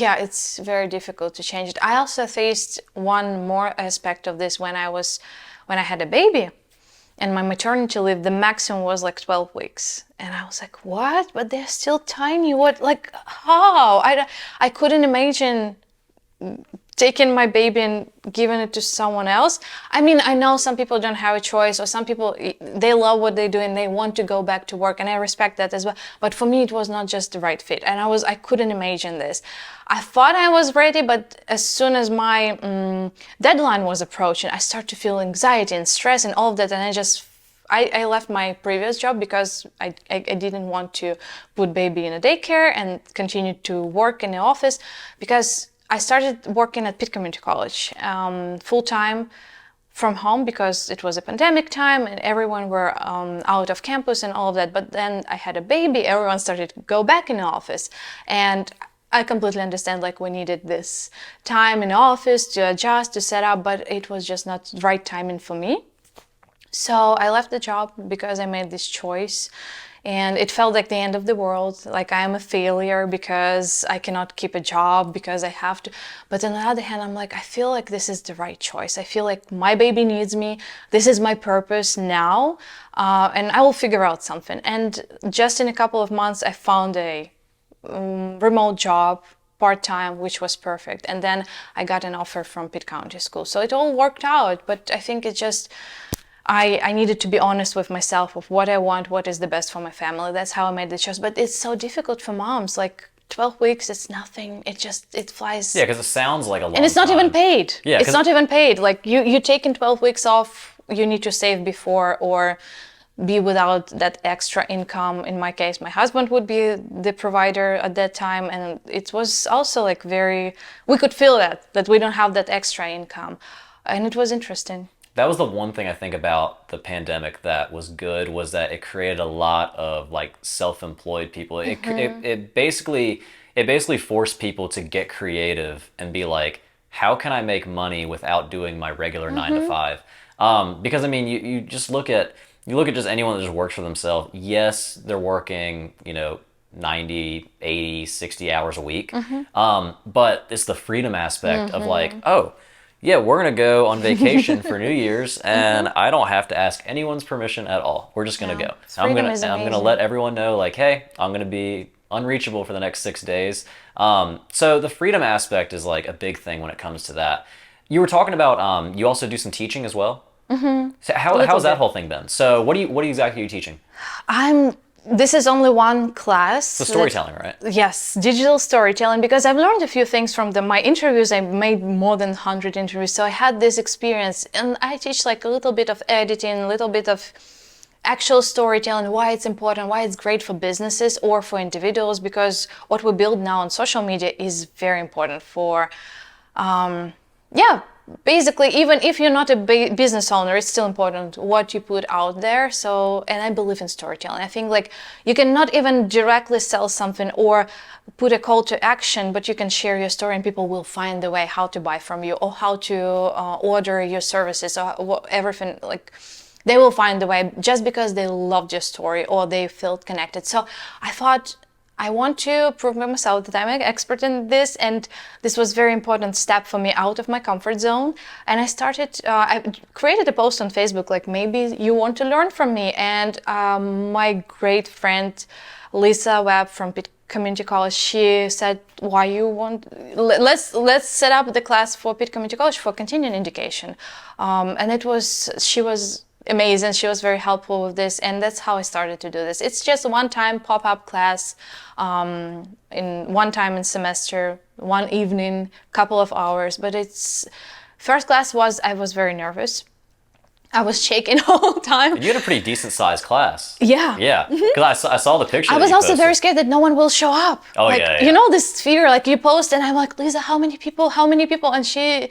Speaker 1: Yeah, it's very difficult to change it. I also faced one more aspect of this when I had a baby. And my maternity leave, the maximum was like 12 weeks. And I was like, what? But they're still tiny. What? Like, how? I couldn't imagine taking my baby and giving it to someone else. I mean, I know some people don't have a choice, or some people, they love what they do and they want to go back to work, and I respect that as well. But for me, it was not just the right fit, and I couldn't imagine this. I thought I was ready, but as soon as my deadline was approaching, I started to feel anxiety and stress and all of that, and I left my previous job because I didn't want to put baby in a daycare and continue to work in the office, because I started working at Pitt Community College full-time from home because it was a pandemic time and everyone were out of campus and all of that. But then I had a baby, everyone started to go back in the office. And I completely understand, like, we needed this time in the office to adjust, to set up, but it was just not the right timing for me. So I left the job because I made this choice. And it felt like the end of the world, like I am a failure because I cannot keep a job, because I have to. But on the other hand, I'm like, I feel like this is the right choice. I feel like my baby needs me. This is my purpose now, and I will figure out something. And just in a couple of months, I found a remote job, part-time, which was perfect. And then I got an offer from Pitt County School. So it all worked out, but I think it just... I needed to be honest with myself of what I want, what is the best for my family. That's how I made the choice. But it's so difficult for moms. Like 12 weeks, it's nothing. It flies.
Speaker 2: Yeah, because it sounds like a long
Speaker 1: And it's not
Speaker 2: time.
Speaker 1: even paid.
Speaker 2: Yeah,
Speaker 1: it's not even paid. Like you're taking 12 weeks off, you need to save before or be without that extra income. In my case, my husband would be the provider at that time. And it was also like we could feel that we don't have that extra income. And it was interesting.
Speaker 2: That was the one thing I think about the pandemic that was good, was that it created a lot of like self-employed people. It basically forced people to get creative and be like, how can I make money without doing my regular 9 to 5? Because I mean, you just look at just anyone that just works for themselves. Yes, they're working, 90, 80, 60 hours a week. But it's the freedom aspect of like, oh, yeah, we're going to go on vacation for New Year's, and I don't have to ask anyone's permission at all. We're just going to go. I'm going to let everyone know, like, hey, I'm going to be unreachable for the next 6 days. So the freedom aspect is like a big thing when it comes to that. You were talking about, you also do some teaching as well? So how's that whole thing been? So what exactly are you teaching?
Speaker 1: This is only one class.
Speaker 2: So storytelling, right?
Speaker 1: Yes, digital storytelling, because I've learned a few things from my interviews. I made more than 100 interviews, so I had this experience. And I teach like a little bit of editing, a little bit of actual storytelling, why it's important, why it's great for businesses or for individuals, because what we build now on social media is very important for, basically, even if you're not a business owner, it's still important what you put out there. So, and I believe in storytelling. I think like you cannot even directly sell something or put a call to action, but you can share your story and people will find the way how to buy from you or how to order your services or everything. Like they will find the way just because they loved your story or they felt connected. So I thought, I want to prove myself that I'm an expert in this, and this was a very important step for me out of my comfort zone. And I created a post on Facebook, like maybe you want to learn from me. And my great friend Lisa Webb from Pitt Community College, she said, "Why you want? Let's set up the class for Pitt Community College for continuing education." And she was amazing. She was very helpful with this, and that's how I started to do this. It's just a one-time pop-up class, in one time in semester, one evening, couple of hours. But first class I was very nervous. I was shaking all the time.
Speaker 2: You had a pretty decent sized class.
Speaker 1: Yeah.
Speaker 2: Yeah. Because I saw the picture.
Speaker 1: I was also very scared that no one will show up.
Speaker 2: Oh,
Speaker 1: like,
Speaker 2: yeah.
Speaker 1: You know, this fear, like you post and I'm like, Lisa, how many people? And she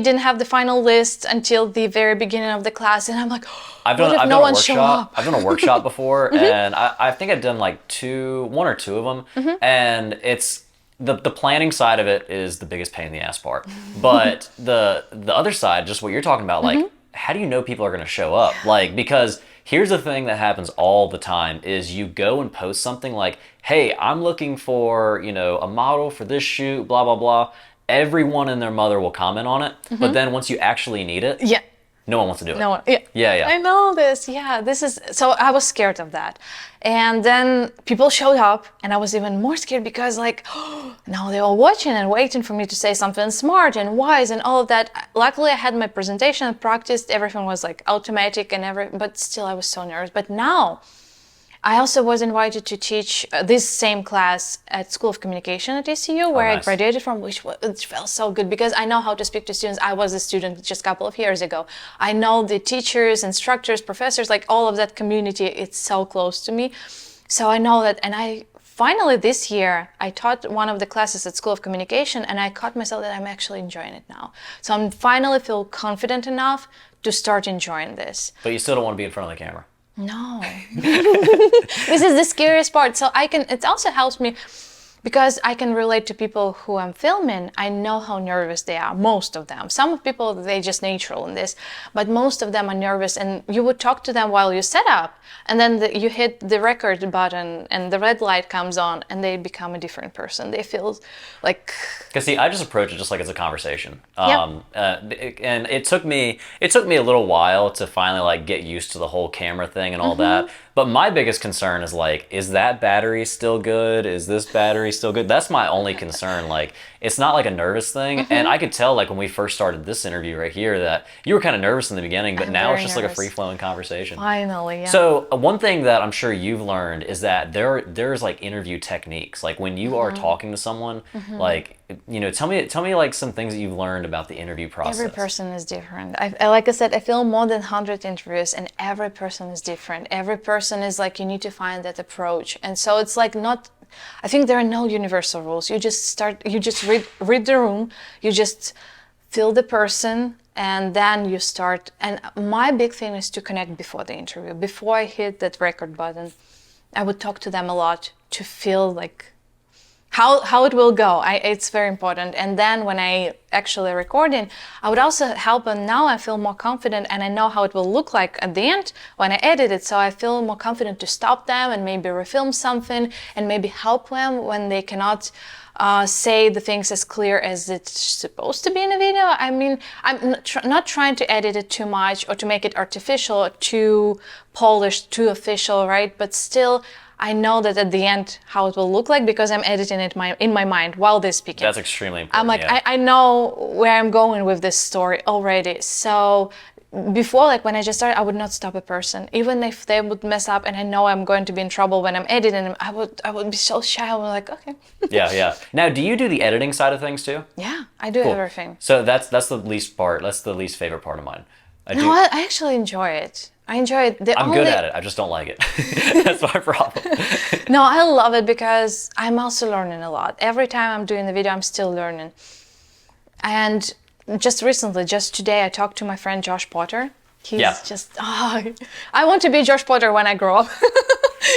Speaker 1: didn't have the final list until the very beginning of the class. And I'm like,
Speaker 2: I've done a workshop before, and I think I've done like one or two of them. And it's, the planning side of it is the biggest pain in the ass part. But the other side, just what you're talking about, like, how do you know people are going to show up? Like, because here's the thing that happens all the time is you go and post something like, hey, I'm looking for, a model for this shoot, blah, blah, blah. Everyone and their mother will comment on it. But then once you actually need it, no one wants to do it.
Speaker 1: No one, yeah. I know this. Yeah, so I was scared of that. And then people showed up and I was even more scared because like, now they're all watching and waiting for me to say something smart and wise and all of that. Luckily I had my presentation and practiced, everything was like automatic but still I was so nervous. But now, I also was invited to teach this same class at School of Communication at ECU, where I graduated from, which felt so good because I know how to speak to students. I was a student just a couple of years ago. I know the teachers, instructors, professors, like all of that community, it's so close to me. So I know that, and finally this year, I taught one of the classes at School of Communication and I caught myself that I'm actually enjoying it now. So I'm finally feel confident enough to start enjoying this.
Speaker 2: But you still don't want to be in front of the camera.
Speaker 1: No. This is the scariest part. So it also helps me because I can relate to people who I'm filming. I know how nervous they are, most of them. Some people, they're just natural in this, but most of them are nervous and you would talk to them while you set up and then you hit the record button and the red light comes on and they become a different person. They feel like...
Speaker 2: Because see, I just approach it just like it's a conversation. And it took me a little while to finally like get used to the whole camera thing and all that. But my biggest concern is like, is that battery still good? Is this battery still good? That's my only concern. Like, it's not like a nervous thing. And I could tell like when we first started this interview right here that you were kind of nervous in the beginning, but now it's just like a free-flowing conversation.
Speaker 1: Finally, yeah.
Speaker 2: So one thing that I'm sure you've learned is that there's like interview techniques. Like when you are talking to someone, like, tell me like some things that you've learned about the interview process.
Speaker 1: Every person is different. Like I said, I film more than 100 interviews and every person is different. Every person is like, you need to find that approach. And so it's like I think there are no universal rules. You just read the room, you just feel the person and then you start. And my big thing is to connect before the interview. Before I hit that record button, I would talk to them a lot to feel like how it will go. It's very important. And then when I actually recording, I would also help, and now I feel more confident and I know how it will look like at the end when I edit it. So I feel more confident to stop them and maybe refilm something and maybe help them when they cannot say the things as clear as it's supposed to be in a video. I mean, I'm not trying to edit it too much or to make it artificial, or too polished, too official, right? But still, I know that at the end how it will look like because I'm editing it in my mind while they're speaking.
Speaker 2: That's extremely important.
Speaker 1: I'm like, I know where I'm going with this story already. So before, like when I just started, I would not stop a person. Even if they would mess up and I know I'm going to be in trouble when I'm editing them, I would be so shy. I would be like, okay.
Speaker 2: Yeah. Now, do you do the editing side of things too?
Speaker 1: Yeah, I do everything.
Speaker 2: So that's the least part. That's the least favorite part of mine.
Speaker 1: I actually enjoy it. I enjoy it.
Speaker 2: I'm good at it. I just don't like it. That's my problem.
Speaker 1: No, I love it because I'm also learning a lot. Every time I'm doing the video, I'm still learning. And just recently, just today, I talked to my friend Josh Potter. He's
Speaker 2: Yeah.
Speaker 1: just, I want to be Josh Potter when I grow up.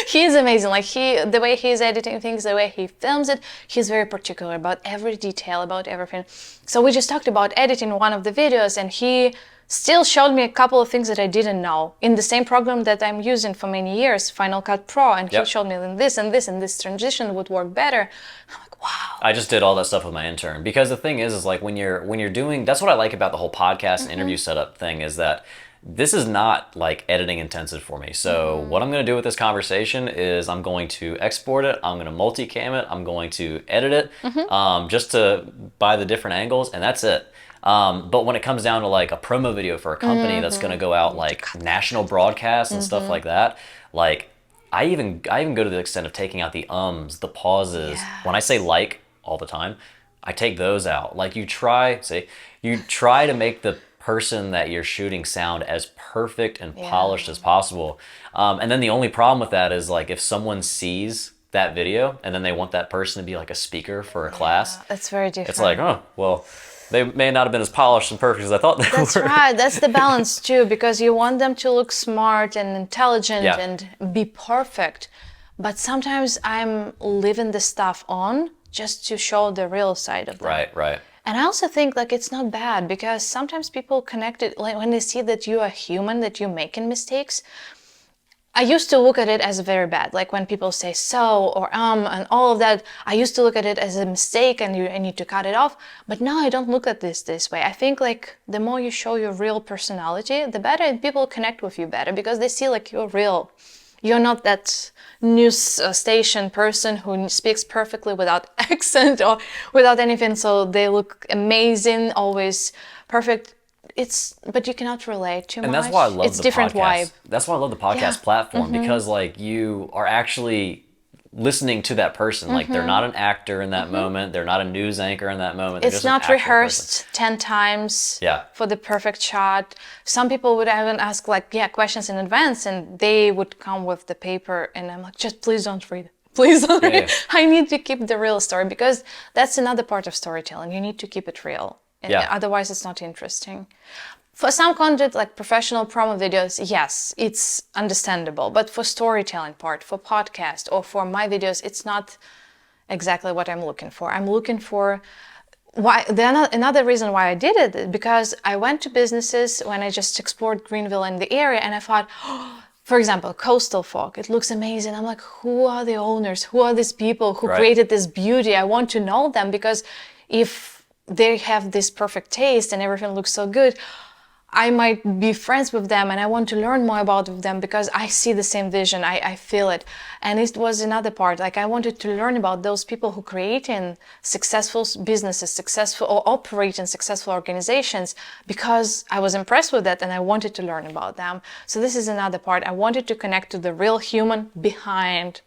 Speaker 1: He's amazing. Like the way he's editing things, the way he films it, he's very particular about every detail, about everything. So we just talked about editing one of the videos, and he still showed me a couple of things that I didn't know in the same program that I'm using for many years, Final Cut Pro, and he
Speaker 2: Yep.
Speaker 1: showed me this and this and this transition would work better. I'm like, wow.
Speaker 2: I just did all that stuff with my intern because the thing is like when you're doing, that's what I like about the whole podcast and interview setup thing is that this is not like editing intensive for me. So what I'm going to do with this conversation is I'm going to export it, I'm going to multicam it, I'm going to edit it just to by the different angles, and that's it. But when it comes down to like a promo video for a company that's going to go out like national broadcasts and stuff like that, like I even go to the extent of taking out the ums, the pauses. When I say like all the time, I take those out. Like you try to make the person that you're shooting sound as perfect and polished as possible. And then the only problem with that is like if someone sees that video and then they want that person to be like a speaker for a class,
Speaker 1: That's very different.
Speaker 2: it's like, oh, well, they may not have been as polished and perfect as I thought they
Speaker 1: That's
Speaker 2: were.
Speaker 1: right. That's the balance too, because you want them to look smart and intelligent
Speaker 2: Yeah.
Speaker 1: and be perfect. But sometimes I'm leaving the stuff on just to show the real side of them.
Speaker 2: Right.
Speaker 1: And I also think like it's not bad because sometimes people connect it, like when they see that you are human, that you're making mistakes. I used to look at it as very bad, like when people say so or and all of that. I used to look at it as a mistake and I need to cut it off. But now I don't look at this way. I think like the more you show your real personality, the better, and people connect with you better because they see like you're real. You're not that news station person who speaks perfectly without accent or without anything. So they look amazing, always perfect. But you cannot relate too much.
Speaker 2: And that's why I love
Speaker 1: it's
Speaker 2: the
Speaker 1: different
Speaker 2: podcast.
Speaker 1: vibe.
Speaker 2: That's why I love the podcast platform because like you are actually listening to that person. Like they're not an actor in that moment. They're not a news anchor in that moment. They're
Speaker 1: It's
Speaker 2: just an
Speaker 1: not
Speaker 2: actual
Speaker 1: rehearsed
Speaker 2: person.
Speaker 1: 10 times
Speaker 2: Yeah.
Speaker 1: for the perfect shot. Some people would even ask like, questions in advance and they would come with the paper and I'm like, just please don't read. Please don't read. I need to keep the real story because that's another part of storytelling. You need to keep it real. Otherwise it's not interesting. For some content like professional promo videos, yes, it's understandable. But for storytelling part, for podcast or for my videos, it's not exactly what I'm looking for. I'm looking for another reason why I did it because I went to businesses when I just explored Greenville and the area and I thought, for example, coastal fog, it looks amazing. I'm like, who are the owners? Who are these people who created this beauty? I want to know them because if they have this perfect taste and everything looks so good, I might be friends with them and I want to learn more about them because I see the same vision, I feel it. And it was another part, like I wanted to learn about those people who create in successful businesses, successful or operate in successful organizations because I was impressed with that and I wanted to learn about them. So this is another part. I wanted to connect to the real human behind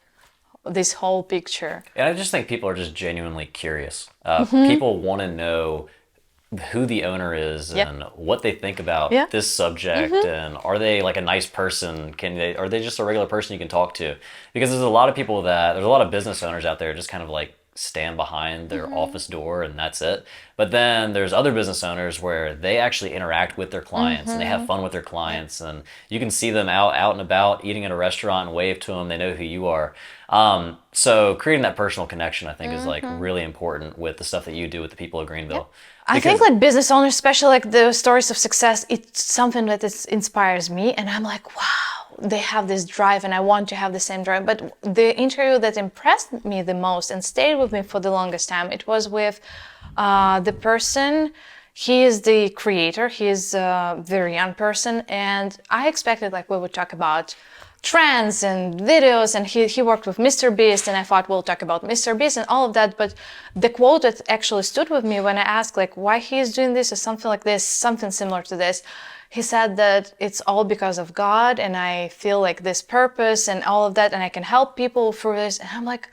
Speaker 1: this whole picture.
Speaker 2: And I just think people are just genuinely curious. People want to know who the owner is and what they think about this subject and are they like a nice person, are they just a regular person you can talk to, because there's a lot of business owners out there just kind of like stand behind their office door and that's it. But then there's other business owners where they actually interact with their clients and they have fun with their clients and you can see them out and about eating at a restaurant and wave to them, they know who you are. So creating that personal connection I think is like really important with the stuff that you do with the people of Greenville.
Speaker 1: I think like business owners, especially like the stories of success, it's something that inspires me and I'm like, wow, they have this drive and I want to have the same drive. But the interview that impressed me the most and stayed with me for the longest time, it was with the person. He is the creator, he is a very young person and I expected like we would talk about trends and videos and he worked with Mr. Beast and I thought we'll talk about Mr. Beast and all of that, but the quote that actually stood with me when I asked like why he is doing this or something like this, something similar to this, he said that it's all because of God and I feel like this purpose and all of that and I can help people through this. And I'm like,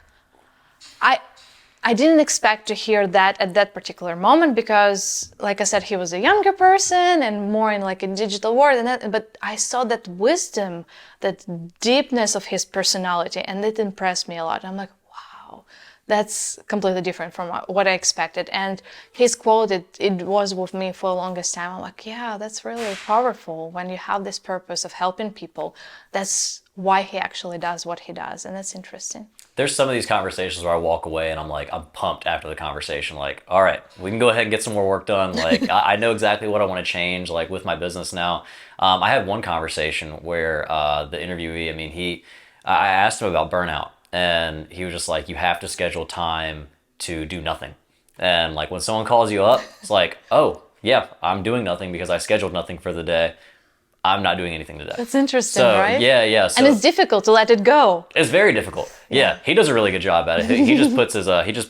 Speaker 1: I didn't expect to hear that at that particular moment because, like I said, he was a younger person and more in like a digital world. But I saw that wisdom, that deepness of his personality, and it impressed me a lot. I'm like, wow, That's completely different from what I expected. And his quote, it was with me for the longest time. I'm like, yeah, that's really powerful when you have this purpose of helping people. That's why he actually does what he does. And that's interesting.
Speaker 2: There's some of these conversations where I walk away and I'm like, I'm pumped after the conversation. Like, all right, we can go ahead and get some more work done. Like, I know exactly what I want to change, like with my business now. I had one conversation where the interviewee, I mean, I asked him about burnout, and he was just like, you have to schedule time to do nothing. And like when someone calls you up, it's like, oh, yeah, I'm doing nothing because I scheduled nothing for the day. I'm not doing anything today.
Speaker 1: That's interesting,
Speaker 2: So,
Speaker 1: right?
Speaker 2: yeah. So
Speaker 1: And it's difficult to let it go.
Speaker 2: it's very difficult. Yeah, he does a really good job at it. He just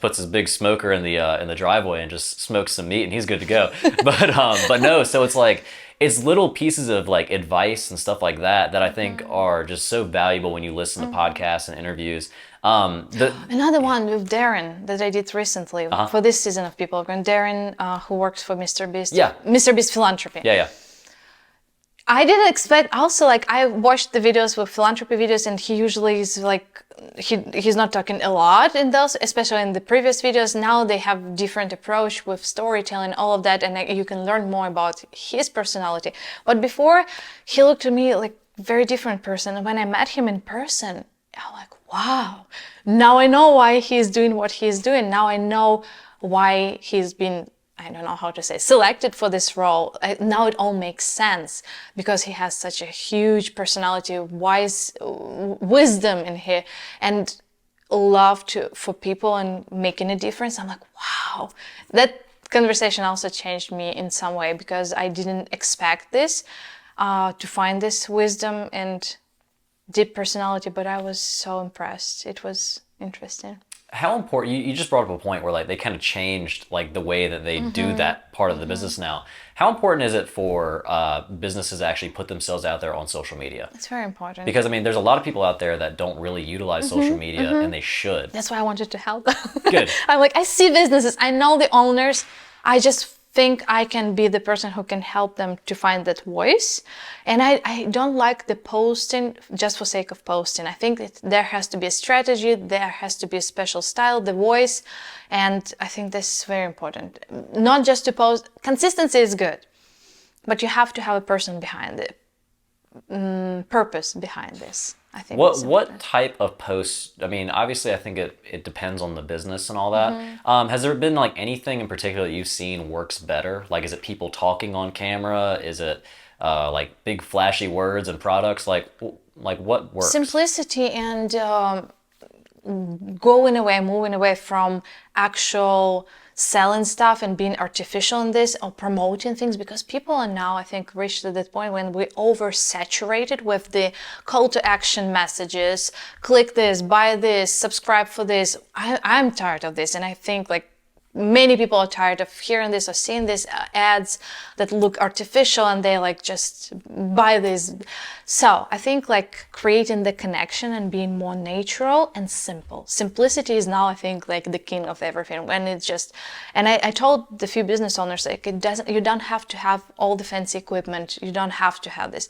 Speaker 2: puts his big smoker in the driveway and just smokes some meat, and he's good to go. But no, so it's like it's little pieces of like advice and stuff like that I think are just so valuable when you listen to podcasts and interviews.
Speaker 1: Another one with Darren that I did recently for this season of People of Green. Darren, who works for Mr. Beast.
Speaker 2: Yeah.
Speaker 1: Mr. Beast Philanthropy.
Speaker 2: Yeah.
Speaker 1: I didn't expect, also, like, I watched the videos with philanthropy videos, and he usually is like, he's not talking a lot in those, especially in the previous videos. Now they have different approach with storytelling, all of that, and you can learn more about his personality. But before, he looked to me like very different person. And when I met him in person, I'm like, wow, now I know why he's doing what he's doing. Now I know why he's been, I don't know how to say, selected for this role. Now it all makes sense because he has such a huge personality, wisdom in here, and love for people and making a difference. I'm like, wow. That conversation also changed me in some way because I didn't expect this, to find this wisdom and deep personality, but I was so impressed. It was interesting.
Speaker 2: How important, you just brought up a point where like they kind of changed like the way that they do that part of the business now. How important is it for businesses to actually put themselves out there on social media?
Speaker 1: It's very important.
Speaker 2: Because I mean, there's a lot of people out there that don't really utilize social media, and they should.
Speaker 1: That's why I wanted to help them.
Speaker 2: Good.
Speaker 1: I'm like, I see businesses, I know the owners, I just think I can be the person who can help them to find that voice. And I don't like the posting just for sake of posting. I think there has to be a strategy, there has to be a special style, the voice, and I think this is very important. Not just to post, consistency is good, but you have to have a person behind it, purpose behind this. I think
Speaker 2: what type of posts? I mean, obviously, I think it depends on the business and all that. Has there been like anything in particular that you've seen works better? Like, is it people talking on camera? Is it like big flashy words and products? Like what works?
Speaker 1: Simplicity and moving away from actual selling stuff and being artificial in this or promoting things, because people are now, I think, reached at that point when we're oversaturated with the call to action messages. Click this, buy this, subscribe for this. I'm tired of this, and I think like many people are tired of hearing this or seeing these ads that look artificial, and they like just buy this. So I think like creating the connection and being more natural and simple. Simplicity is now, I think, like the king of everything. When it's just, and I told the few business owners, like, you don't have to have all the fancy equipment. You don't have to have this.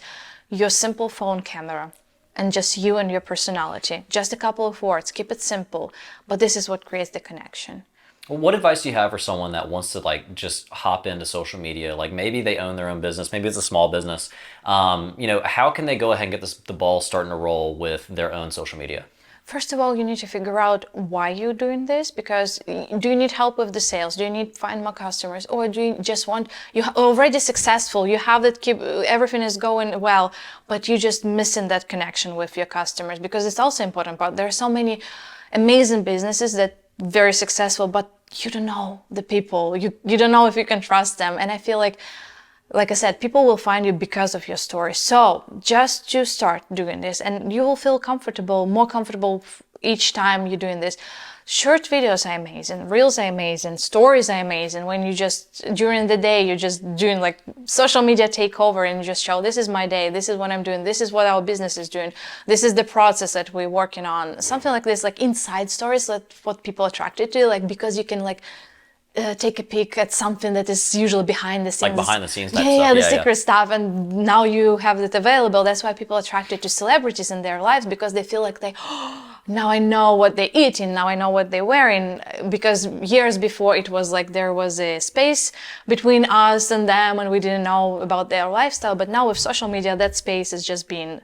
Speaker 1: Your simple phone camera and just you and your personality, just a couple of words, keep it simple. But this is what creates the connection.
Speaker 2: Well, what advice do you have for someone that wants to like just hop into social media? Like maybe they own their own business, maybe it's a small business. How can they go ahead and get the ball starting to roll with their own social media?
Speaker 1: First of all, you need to figure out why you're doing this, because do you need help with the sales? Do you need to find more customers? Or do you just you're already successful, you have that, everything is going well, but you're just missing that connection with your customers? Because it's also important part. There are so many amazing businesses that very successful, but you don't know the people. You don't know if you can trust them. And I feel like I said, people will find you because of your story. So just to start doing this, and you will feel comfortable, more comfortable each time you're doing this. Short videos are amazing, reels are amazing, stories are amazing. When you just, during the day, you're just doing like social media takeover and you just show, this is my day, this is what I'm doing, this is what our business is doing, this is the process that we're working on. Something like this, like inside stories, that what people are attracted to, like, because you can like take a peek at something that is usually behind the scenes.
Speaker 2: Like behind the scenes type
Speaker 1: stuff.
Speaker 2: Yeah,
Speaker 1: the secret stuff. And now you have it available. That's why people are attracted to celebrities in their lives, because they feel like now I know what they eat and now I know what they're wearing. Because years before it was like there was a space between us and them and we didn't know about their lifestyle. But now with social media, that space is just being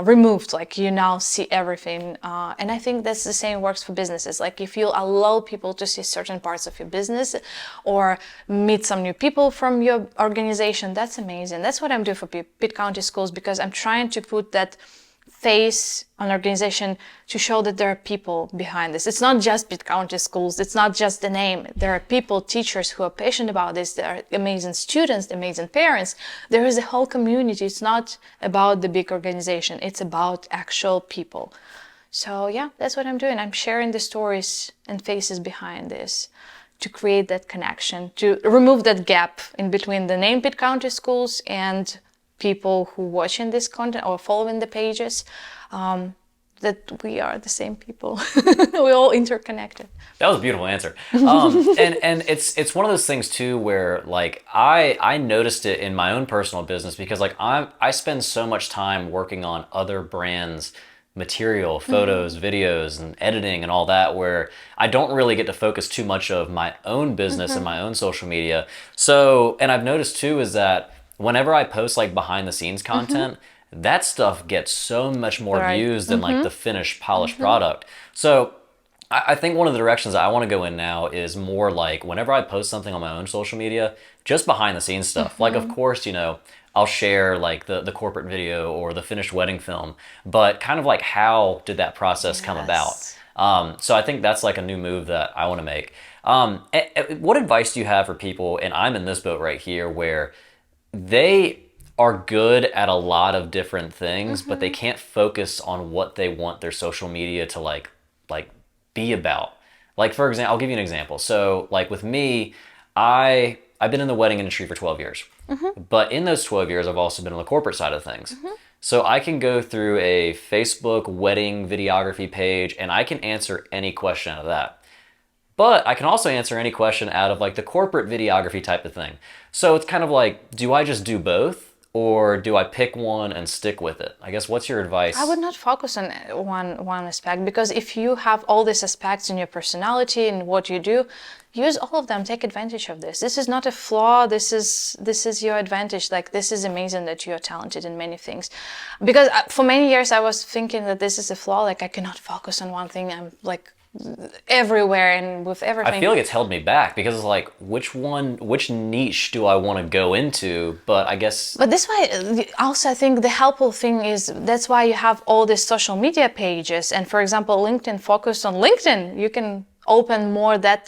Speaker 1: removed. Like you now see everything. And I think that's the same works for businesses. Like if you allow people to see certain parts of your business or meet some new people from your organization, that's amazing. That's what I'm doing for Pitt County Schools, because I'm trying to put that face on organization to show that there are people behind this. It's not just Pitt County Schools. It's not just the name. There are people, teachers who are passionate about this. There are amazing students, amazing parents. There is a whole community. It's not about the big organization. It's about actual people. So yeah, that's what I'm doing. I'm sharing the stories and faces behind this to create that connection, to remove that gap in between the name Pitt County Schools and people who watching this content or following the pages, that we are the same people. We're all interconnected.
Speaker 2: That was a beautiful answer. And it's one of those things too where like I noticed it in my own personal business, because like I spend so much time working on other brands' material, photos, videos, and editing and all that, where I don't really get to focus too much of my own business and my own social media. So, and I've noticed too is that whenever I post like behind the scenes content, that stuff gets so much more views than like the finished polished product. So I think one of the directions I want to go in now is more like whenever I post something on my own social media, just behind the scenes stuff. Like, of course, you know, I'll share like the corporate video or the finished wedding film, but kind of like how did that process come about? So I think that's like a new move that I want to make. What advice do you have for people, and I'm in this boat right here, where they are good at a lot of different things, but they can't focus on what they want their social media to like be about. Like for example, I'll give you an example. So like with me, I've been in the wedding industry for 12 years, but in those 12 years, I've also been on the corporate side of things. So I can go through a Facebook wedding videography page and I can answer any question out of that. But I can also answer any question out of like the corporate videography type of thing. So it's kind of like, do I just do both? Or do I pick one and stick with it? I guess, what's your advice?
Speaker 1: I would not focus on one aspect, because if you have all these aspects in your personality and what you do, use all of them. Take advantage of this. This is not a flaw. This is your advantage. Like, this is amazing that you are talented in many things. Because for many years I was thinking that this is a flaw. Like, I cannot focus on one thing. I'm like everywhere and with everything.
Speaker 2: I feel like it's held me back, because it's like, which niche do I want to go into? But I guess.
Speaker 1: But this why also I think the helpful thing is that's why you have all these social media pages. And for example, LinkedIn, focus on LinkedIn. You can open more that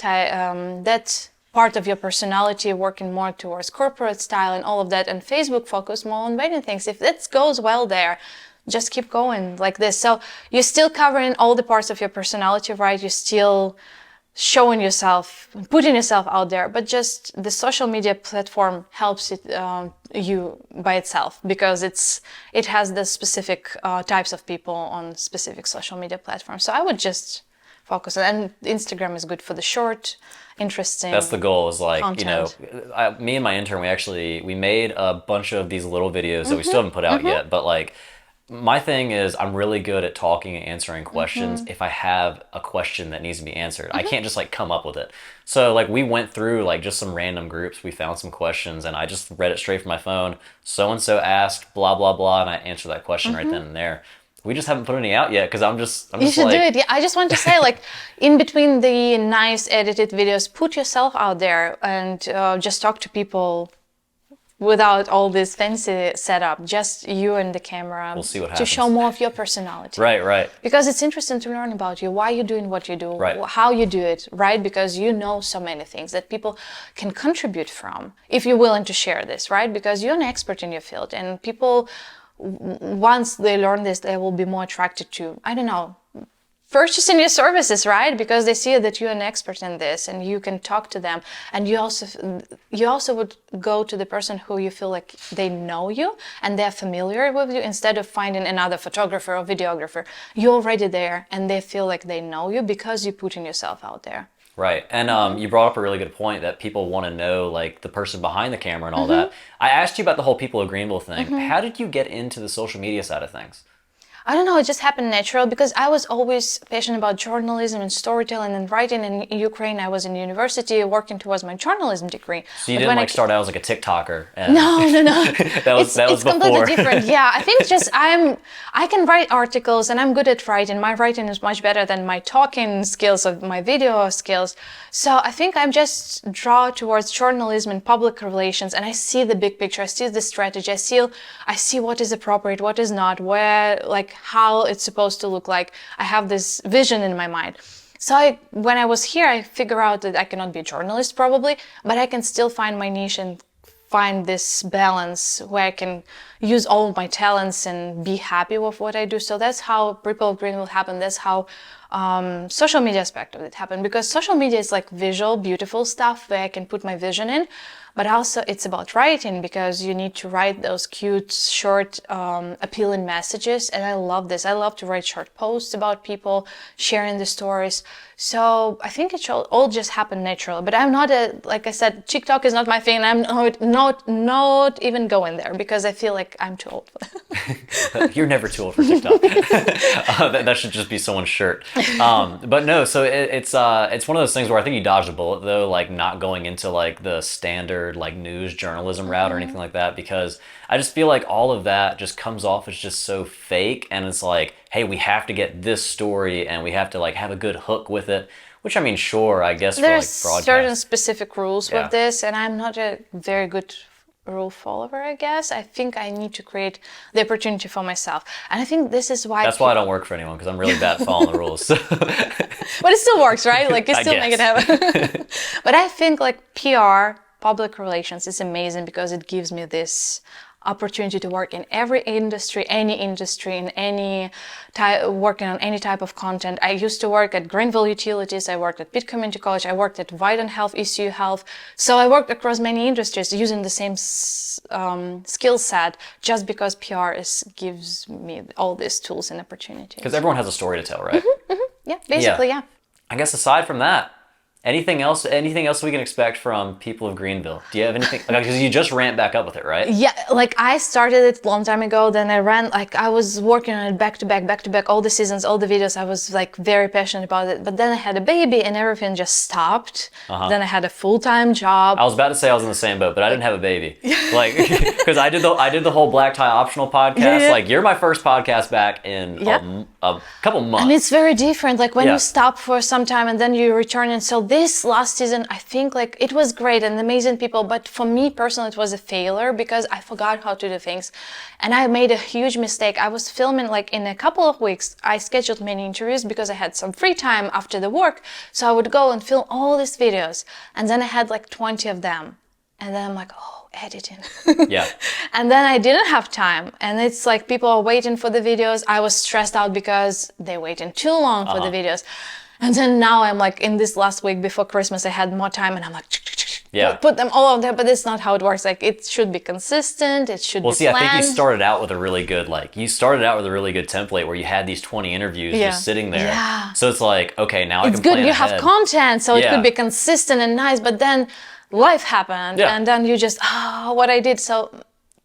Speaker 1: part of your personality, working more towards corporate style and all of that. And Facebook, focus more on wedding things. If that goes well there, just keep going like this. So you're still covering all the parts of your personality, right? You're still showing yourself, putting yourself out there, but just the social media platform helps you by itself, because it has the specific types of people on specific social media platforms. So I would just focus on, and Instagram is good for the short, interesting.
Speaker 2: That's the goal, is like,
Speaker 1: content.
Speaker 2: you know, me and my intern, we made a bunch of these little videos that we still haven't put out yet, but like, my thing is I'm really good at talking and answering questions if I have a question that needs to be answered. I can't just like come up with it. So like we went through like just some random groups, we found some questions and I just read it straight from my phone. So-and-so asked blah, blah, blah, and I answered that question right then and there. We just haven't put any out yet, because I'm just
Speaker 1: You should
Speaker 2: like,
Speaker 1: do it. Yeah, I just want to say, like, in between the nice edited videos, put yourself out there and just talk to people without all this fancy setup, just you and the camera.
Speaker 2: We'll see what
Speaker 1: to
Speaker 2: happens.
Speaker 1: show more of your personality.
Speaker 2: Right.
Speaker 1: Because it's interesting to learn about you, why you're doing what you do, how you do it, right? Because you know so many things that people can contribute from if you're willing to share this, right? Because you're an expert in your field, and people, once they learn this, they will be more attracted to, I don't know, purchasing your services, right? Because they see that you're an expert in this and you can talk to them. And you also would go to the person who you feel like they know you and they're familiar with you, instead of finding another photographer or videographer. You're already there and they feel like they know you because you're putting yourself out there.
Speaker 2: Right. And you brought up a really good point that people want to know, like, the person behind the camera and all that. I asked you about the whole People of Greenville thing. How did you get into the social media side of things?
Speaker 1: I don't know, it just happened natural because I was always passionate about journalism and storytelling and writing. In Ukraine, I was in university working towards my journalism degree.
Speaker 2: So you
Speaker 1: But
Speaker 2: didn't
Speaker 1: when
Speaker 2: like start out as like a TikToker, and
Speaker 1: no, no, no.
Speaker 2: that was
Speaker 1: It's completely
Speaker 2: before.
Speaker 1: different. Yeah, I think just I can write articles and I'm good at writing. My writing is much better than my talking skills of my video skills. So I think I'm just drawn towards journalism and public relations, and I see the big picture. I see the strategy. I see what is appropriate, what is not, where, like, how it's supposed to look like. I have this vision in my mind. So when I was here, I figure out that I cannot be a journalist probably, but I can still find my niche and find this balance where I can use all of my talents and be happy with what I do. So that's how Ripple of Green will happen. That's how social media aspect of it happened, because social media is like visual, beautiful stuff where I can put my vision in. But also it's about writing, because you need to write those cute, short, appealing messages. And I love this. I love to write short posts about people, sharing the stories. So I think it should all just happen naturally. But I'm not like I said, TikTok is not my thing. I'm not even going there because I feel like I'm too old for that.
Speaker 2: You're never too old for TikTok. That should just be someone's shirt. But no, so it's one of those things where I think you dodged a bullet though, like not going into like the standard like news journalism route or anything like that, because I just feel like all of that just comes off as just so fake, and it's like, hey, we have to get this story and we have to like have a good hook with it. Which I mean, sure, I guess
Speaker 1: There's
Speaker 2: for like broadcast.
Speaker 1: certain specific rules
Speaker 2: Yeah.
Speaker 1: with this, and I'm not a very good rule follower, I guess. I think I need to create the opportunity for myself. And I think this is why
Speaker 2: That's why I don't work for anyone, because I'm really bad at following the rules. So.
Speaker 1: but it still works, right? Like you
Speaker 2: I
Speaker 1: still make it
Speaker 2: guess.
Speaker 1: happen. But I think like PR, public relations, is amazing because it gives me this opportunity to work in every industry, in any type, working on any type of content. I used to work at Greenville Utilities, I worked at Pitt Community College, I worked at Wyden Health, ECU Health. So I worked across many industries using the same skill set, just because PR gives me all these tools and opportunities.
Speaker 2: Because everyone has a story to tell, right?
Speaker 1: Yeah, basically, yeah.
Speaker 2: I guess aside from that, anything else we can expect from people of Greenville? Do you have anything? Because you just ramped back up with it, right?
Speaker 1: Yeah, like I started it a long time ago, then I ran, like I was working on it back to back, all the seasons, all the videos. I was like very passionate about it. But then I had a baby and everything just stopped. Then I had a full-time job.
Speaker 2: I was about to say I was in the same boat, but I didn't have a baby. Like, because I did the whole black tie optional podcast.
Speaker 1: Yeah.
Speaker 2: Like, you're my first podcast back in a couple months.
Speaker 1: And it's very different, like when
Speaker 2: Yeah.
Speaker 1: you stop for some time and then you return. And so this last season, I think like it was great and amazing people, but for me personally, it was a failure because I forgot how to do things. And I made a huge mistake. I was filming like in a couple of weeks. I scheduled many interviews because I had some free time after the work. So I would go and film all these videos. And then I had like 20 of them. And then I'm like, oh, editing.
Speaker 2: Yeah.
Speaker 1: And then I didn't have time. And it's like people are waiting for the videos. I was stressed out because they're waiting too long for the videos. And then now I'm like, in this last week before Christmas, I had more time and I'm like,
Speaker 2: Yeah.
Speaker 1: put them all out there. But it's not how it works. Like it should be consistent. It should
Speaker 2: Well,
Speaker 1: be
Speaker 2: see, I
Speaker 1: planned.
Speaker 2: think you started out with a really good, template where you had these 20 interviews
Speaker 1: Yeah.
Speaker 2: just sitting there.
Speaker 1: Yeah.
Speaker 2: So it's like, okay, now I
Speaker 1: It's
Speaker 2: can
Speaker 1: good
Speaker 2: plan
Speaker 1: you
Speaker 2: ahead.
Speaker 1: have content, so it
Speaker 2: Yeah.
Speaker 1: could be consistent and nice, but then life happened
Speaker 2: Yeah.
Speaker 1: and then you just, what I did. So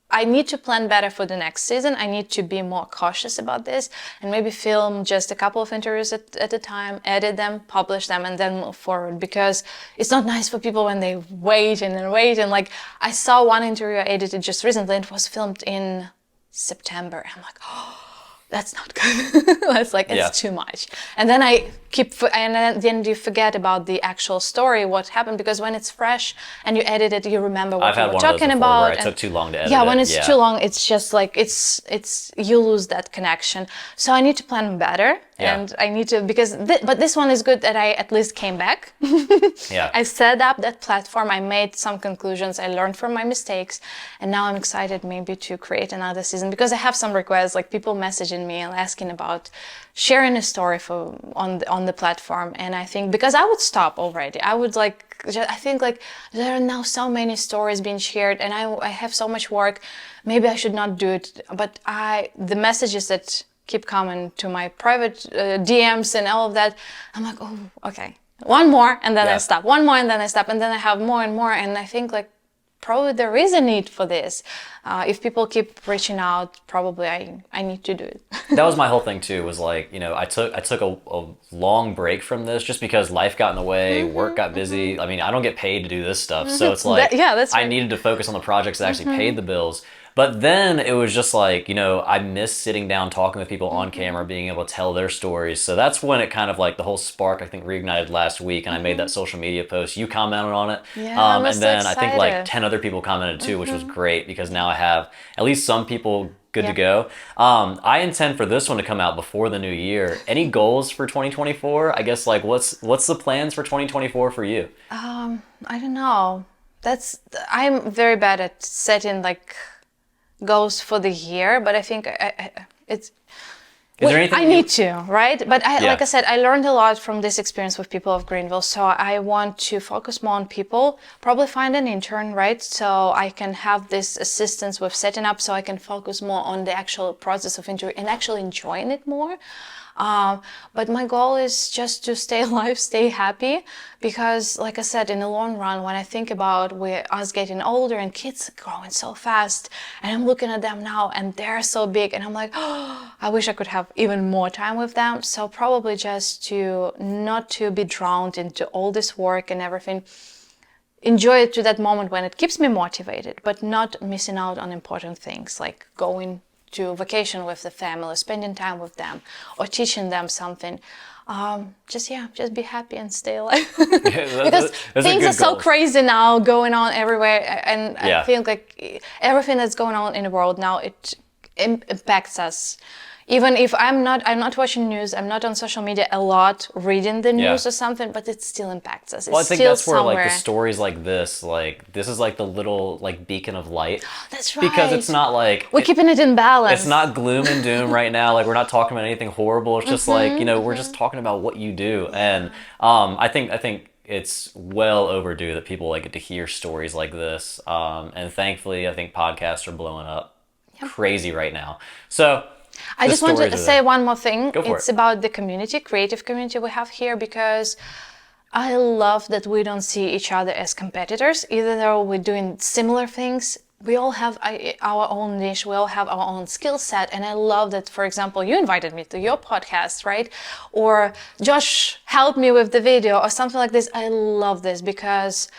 Speaker 1: I need to plan better for the next season. I need to be more cautious about this and maybe film just a couple of interviews at a time, edit them, publish them, and then move forward, because it's not nice for people when they wait and wait. And like, I saw one interview I edited just recently and it was filmed in September. I'm like, oh, that's not good. It's like, it's
Speaker 2: Yeah.
Speaker 1: too much. And then then you forget about the actual story, what happened, because when it's fresh and you edit it, you remember what
Speaker 2: I've
Speaker 1: you
Speaker 2: had
Speaker 1: were
Speaker 2: one of those
Speaker 1: talking
Speaker 2: before
Speaker 1: about.
Speaker 2: where it
Speaker 1: and-
Speaker 2: took too long to edit
Speaker 1: yeah,
Speaker 2: it.
Speaker 1: when it's too long, it's just like, you lose that connection. So I need to plan better.
Speaker 2: Yeah.
Speaker 1: And I need to, but this one is good that I at least came back.
Speaker 2: Yeah.
Speaker 1: I set up that platform. I made some conclusions. I learned from my mistakes. And now I'm excited maybe to create another season, because I have some requests, like people messaging me and asking about sharing a story on the platform. And I think, because I would stop already, I would like, I think like there are now so many stories being shared and I have so much work. Maybe I should not do it. But the messages that keep coming to my private DMs and all of that, I'm like, oh, okay. One more and then I
Speaker 2: Yeah.
Speaker 1: stop. One more and then I stop. And then I have more and more. And I think like probably there is a need for this. If people keep reaching out, probably I need to do it.
Speaker 2: That was my whole thing too, was like, I took a long break from this just because life got in the way, work got busy. I mean, I don't get paid to do this stuff. So it's like,
Speaker 1: Yeah, that's
Speaker 2: I
Speaker 1: right.
Speaker 2: needed to focus on the projects that actually paid the bills. But then it was just like, I miss sitting down talking with people on camera, being able to tell their stories. So that's when it kind of like the whole spark, I think, reignited last week. And I made that social media post. You commented on it.
Speaker 1: Yeah, I was
Speaker 2: And
Speaker 1: so
Speaker 2: then I think like
Speaker 1: excited.
Speaker 2: 10 other people commented too, which was great because now I have at least some people good to
Speaker 1: Yeah.
Speaker 2: go. I intend for this one to come out before the new year. Any goals for 2024? I guess like what's the plans for 2024 for you?
Speaker 1: I don't know. I'm very bad at setting like goals for the year, but I think it's
Speaker 2: Is there anything
Speaker 1: I need to, right? But
Speaker 2: Yeah.
Speaker 1: like I said, I learned a lot from this experience with people of Greenville. So I want to focus more on people, probably find an intern, right? So I can have this assistance with setting up so I can focus more on the actual process of enjoy and actually enjoying it more. But my goal is just to stay alive, stay happy, because like I said, in the long run, when I think about us getting older and kids growing so fast, and I'm looking at them now and they're so big, and I'm like, oh, I wish I could have even more time with them. So probably just to not to be drowned into all this work and everything. Enjoy it to that moment when it keeps me motivated, but not missing out on important things like going to vacation with the family, spending time with them, or teaching them something. Just be happy and stay alive. Because
Speaker 2: Those are
Speaker 1: things
Speaker 2: good
Speaker 1: are so
Speaker 2: goals.
Speaker 1: crazy now, going on everywhere, and I
Speaker 2: Yeah.
Speaker 1: think like everything that's going on in the world now, it impacts us. Even if I'm not watching news, I'm not on social media a lot, reading the
Speaker 2: Yeah.
Speaker 1: news or something, but it still impacts us. It's
Speaker 2: Well, I think
Speaker 1: still
Speaker 2: that's where like
Speaker 1: somewhere.
Speaker 2: the stories like this is like the little like beacon of light.
Speaker 1: That's right.
Speaker 2: Because it's not like
Speaker 1: We're keeping it in balance.
Speaker 2: it's not gloom and doom right now. Like we're not talking about anything horrible. It's just like, we're just talking about what you do. And I think it's well overdue that people like get to hear stories like this. And thankfully I think podcasts are blowing up crazy right now. So
Speaker 1: I
Speaker 2: the
Speaker 1: just want
Speaker 2: stories
Speaker 1: to
Speaker 2: are
Speaker 1: say
Speaker 2: there.
Speaker 1: one more thing.
Speaker 2: Go for
Speaker 1: It's
Speaker 2: it.
Speaker 1: about the community, creative community we have here, because I love that we don't see each other as competitors, even though we're doing similar things. We all have our own niche, we all have our own skill set. And I love that, for example, you invited me to your podcast, right? Or Josh helped me with the video or something like this. I love this because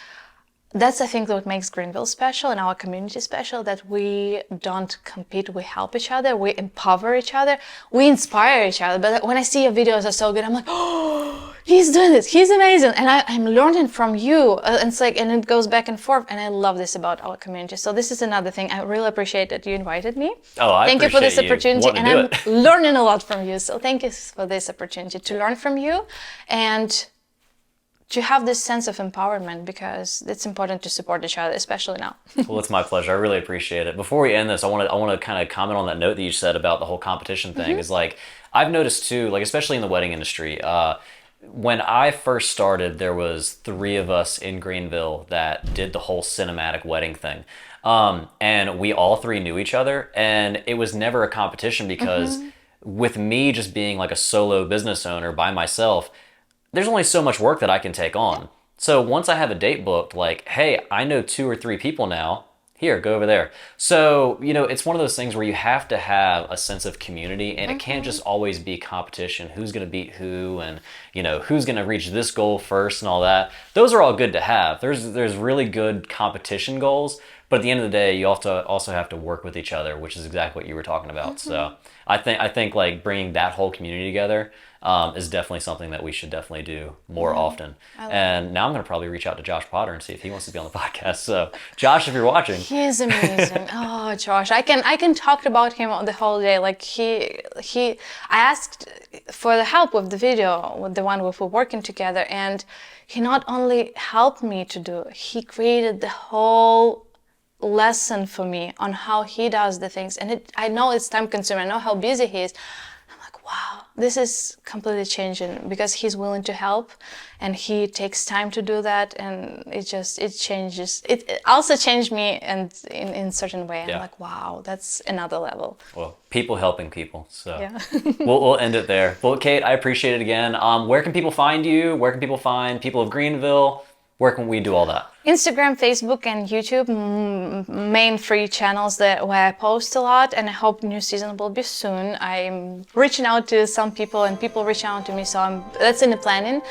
Speaker 1: that's, I think, what makes Greenville special and our community special, that we don't compete, we help each other, we empower each other, we inspire each other. But when I see your videos are so good, I'm like, oh, he's doing this, he's amazing. And I'm learning from you. And it's like, and it goes back and forth. And I love this about our community. So this is another thing. I really appreciate that you invited me.
Speaker 2: Oh, I
Speaker 1: Thank you for this
Speaker 2: appreciate you
Speaker 1: opportunity.
Speaker 2: wanting
Speaker 1: And
Speaker 2: to
Speaker 1: I'm
Speaker 2: do it.
Speaker 1: learning a lot from you. So thank you for this opportunity to learn from you. And to have this sense of empowerment, because it's important to support each other, especially now.
Speaker 2: Well, it's my pleasure. I really appreciate it. Before we end this, I want to kind of comment on that note that you said about the whole competition thing. Is like I've noticed too, like especially in the wedding industry. When I first started, there was 3 of us in Greenville that did the whole cinematic wedding thing. And we all 3 knew each other, and it was never a competition because with me just being like a solo business owner by myself, there's only so much work that I can take on. So once I have a date booked, like, hey, I know 2 or 3 people now. Here, go over there. So, it's one of those things where you have to have a sense of community, and it can't just always be competition. Who's going to beat who, and, who's going to reach this goal first and all that. Those are all good to have. There's really good competition goals, but at the end of the day, you also have to work with each other, which is exactly what you were talking about. So I think like bringing that whole community together is definitely something that we should definitely do more often. And now I'm going to probably reach out to Josh Potter and see if he wants to be on the podcast. So, Josh, if you're watching,
Speaker 1: He is amazing. Oh, Josh, I can talk about him the whole day. Like I asked for the help with the video, with the one we're working together, and he not only helped me to do, he created the whole lesson for me on how he does the things. And I know it's time consuming. I know how busy he is. I'm like, wow, this is completely changing, because he's willing to help and he takes time to do that. And it changes. It also changed me, and in certain way. And
Speaker 2: Yeah.
Speaker 1: I'm like, wow, that's another level.
Speaker 2: well, people helping people. So
Speaker 1: Yeah.
Speaker 2: we'll end it there. Well, Kate, I appreciate it again. Where can people find you? Where can people find people of Greenville? Where can we do all that?
Speaker 1: Instagram, Facebook, and YouTube, main free channels where I post a lot, and I hope new season will be soon. I'm reaching out to some people, and people reach out to me, so that's in the planning.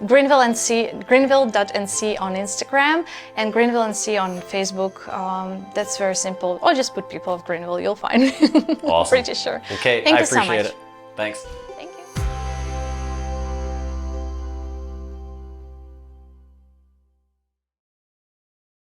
Speaker 1: Greenville.nc on Instagram and Greenville.nc on Facebook. That's very simple. Or just put people of Greenville, you'll find me.
Speaker 2: Awesome.
Speaker 1: Pretty sure.
Speaker 2: Okay,
Speaker 1: Thank
Speaker 2: I
Speaker 1: you so
Speaker 2: appreciate
Speaker 1: much.
Speaker 2: it. Thanks.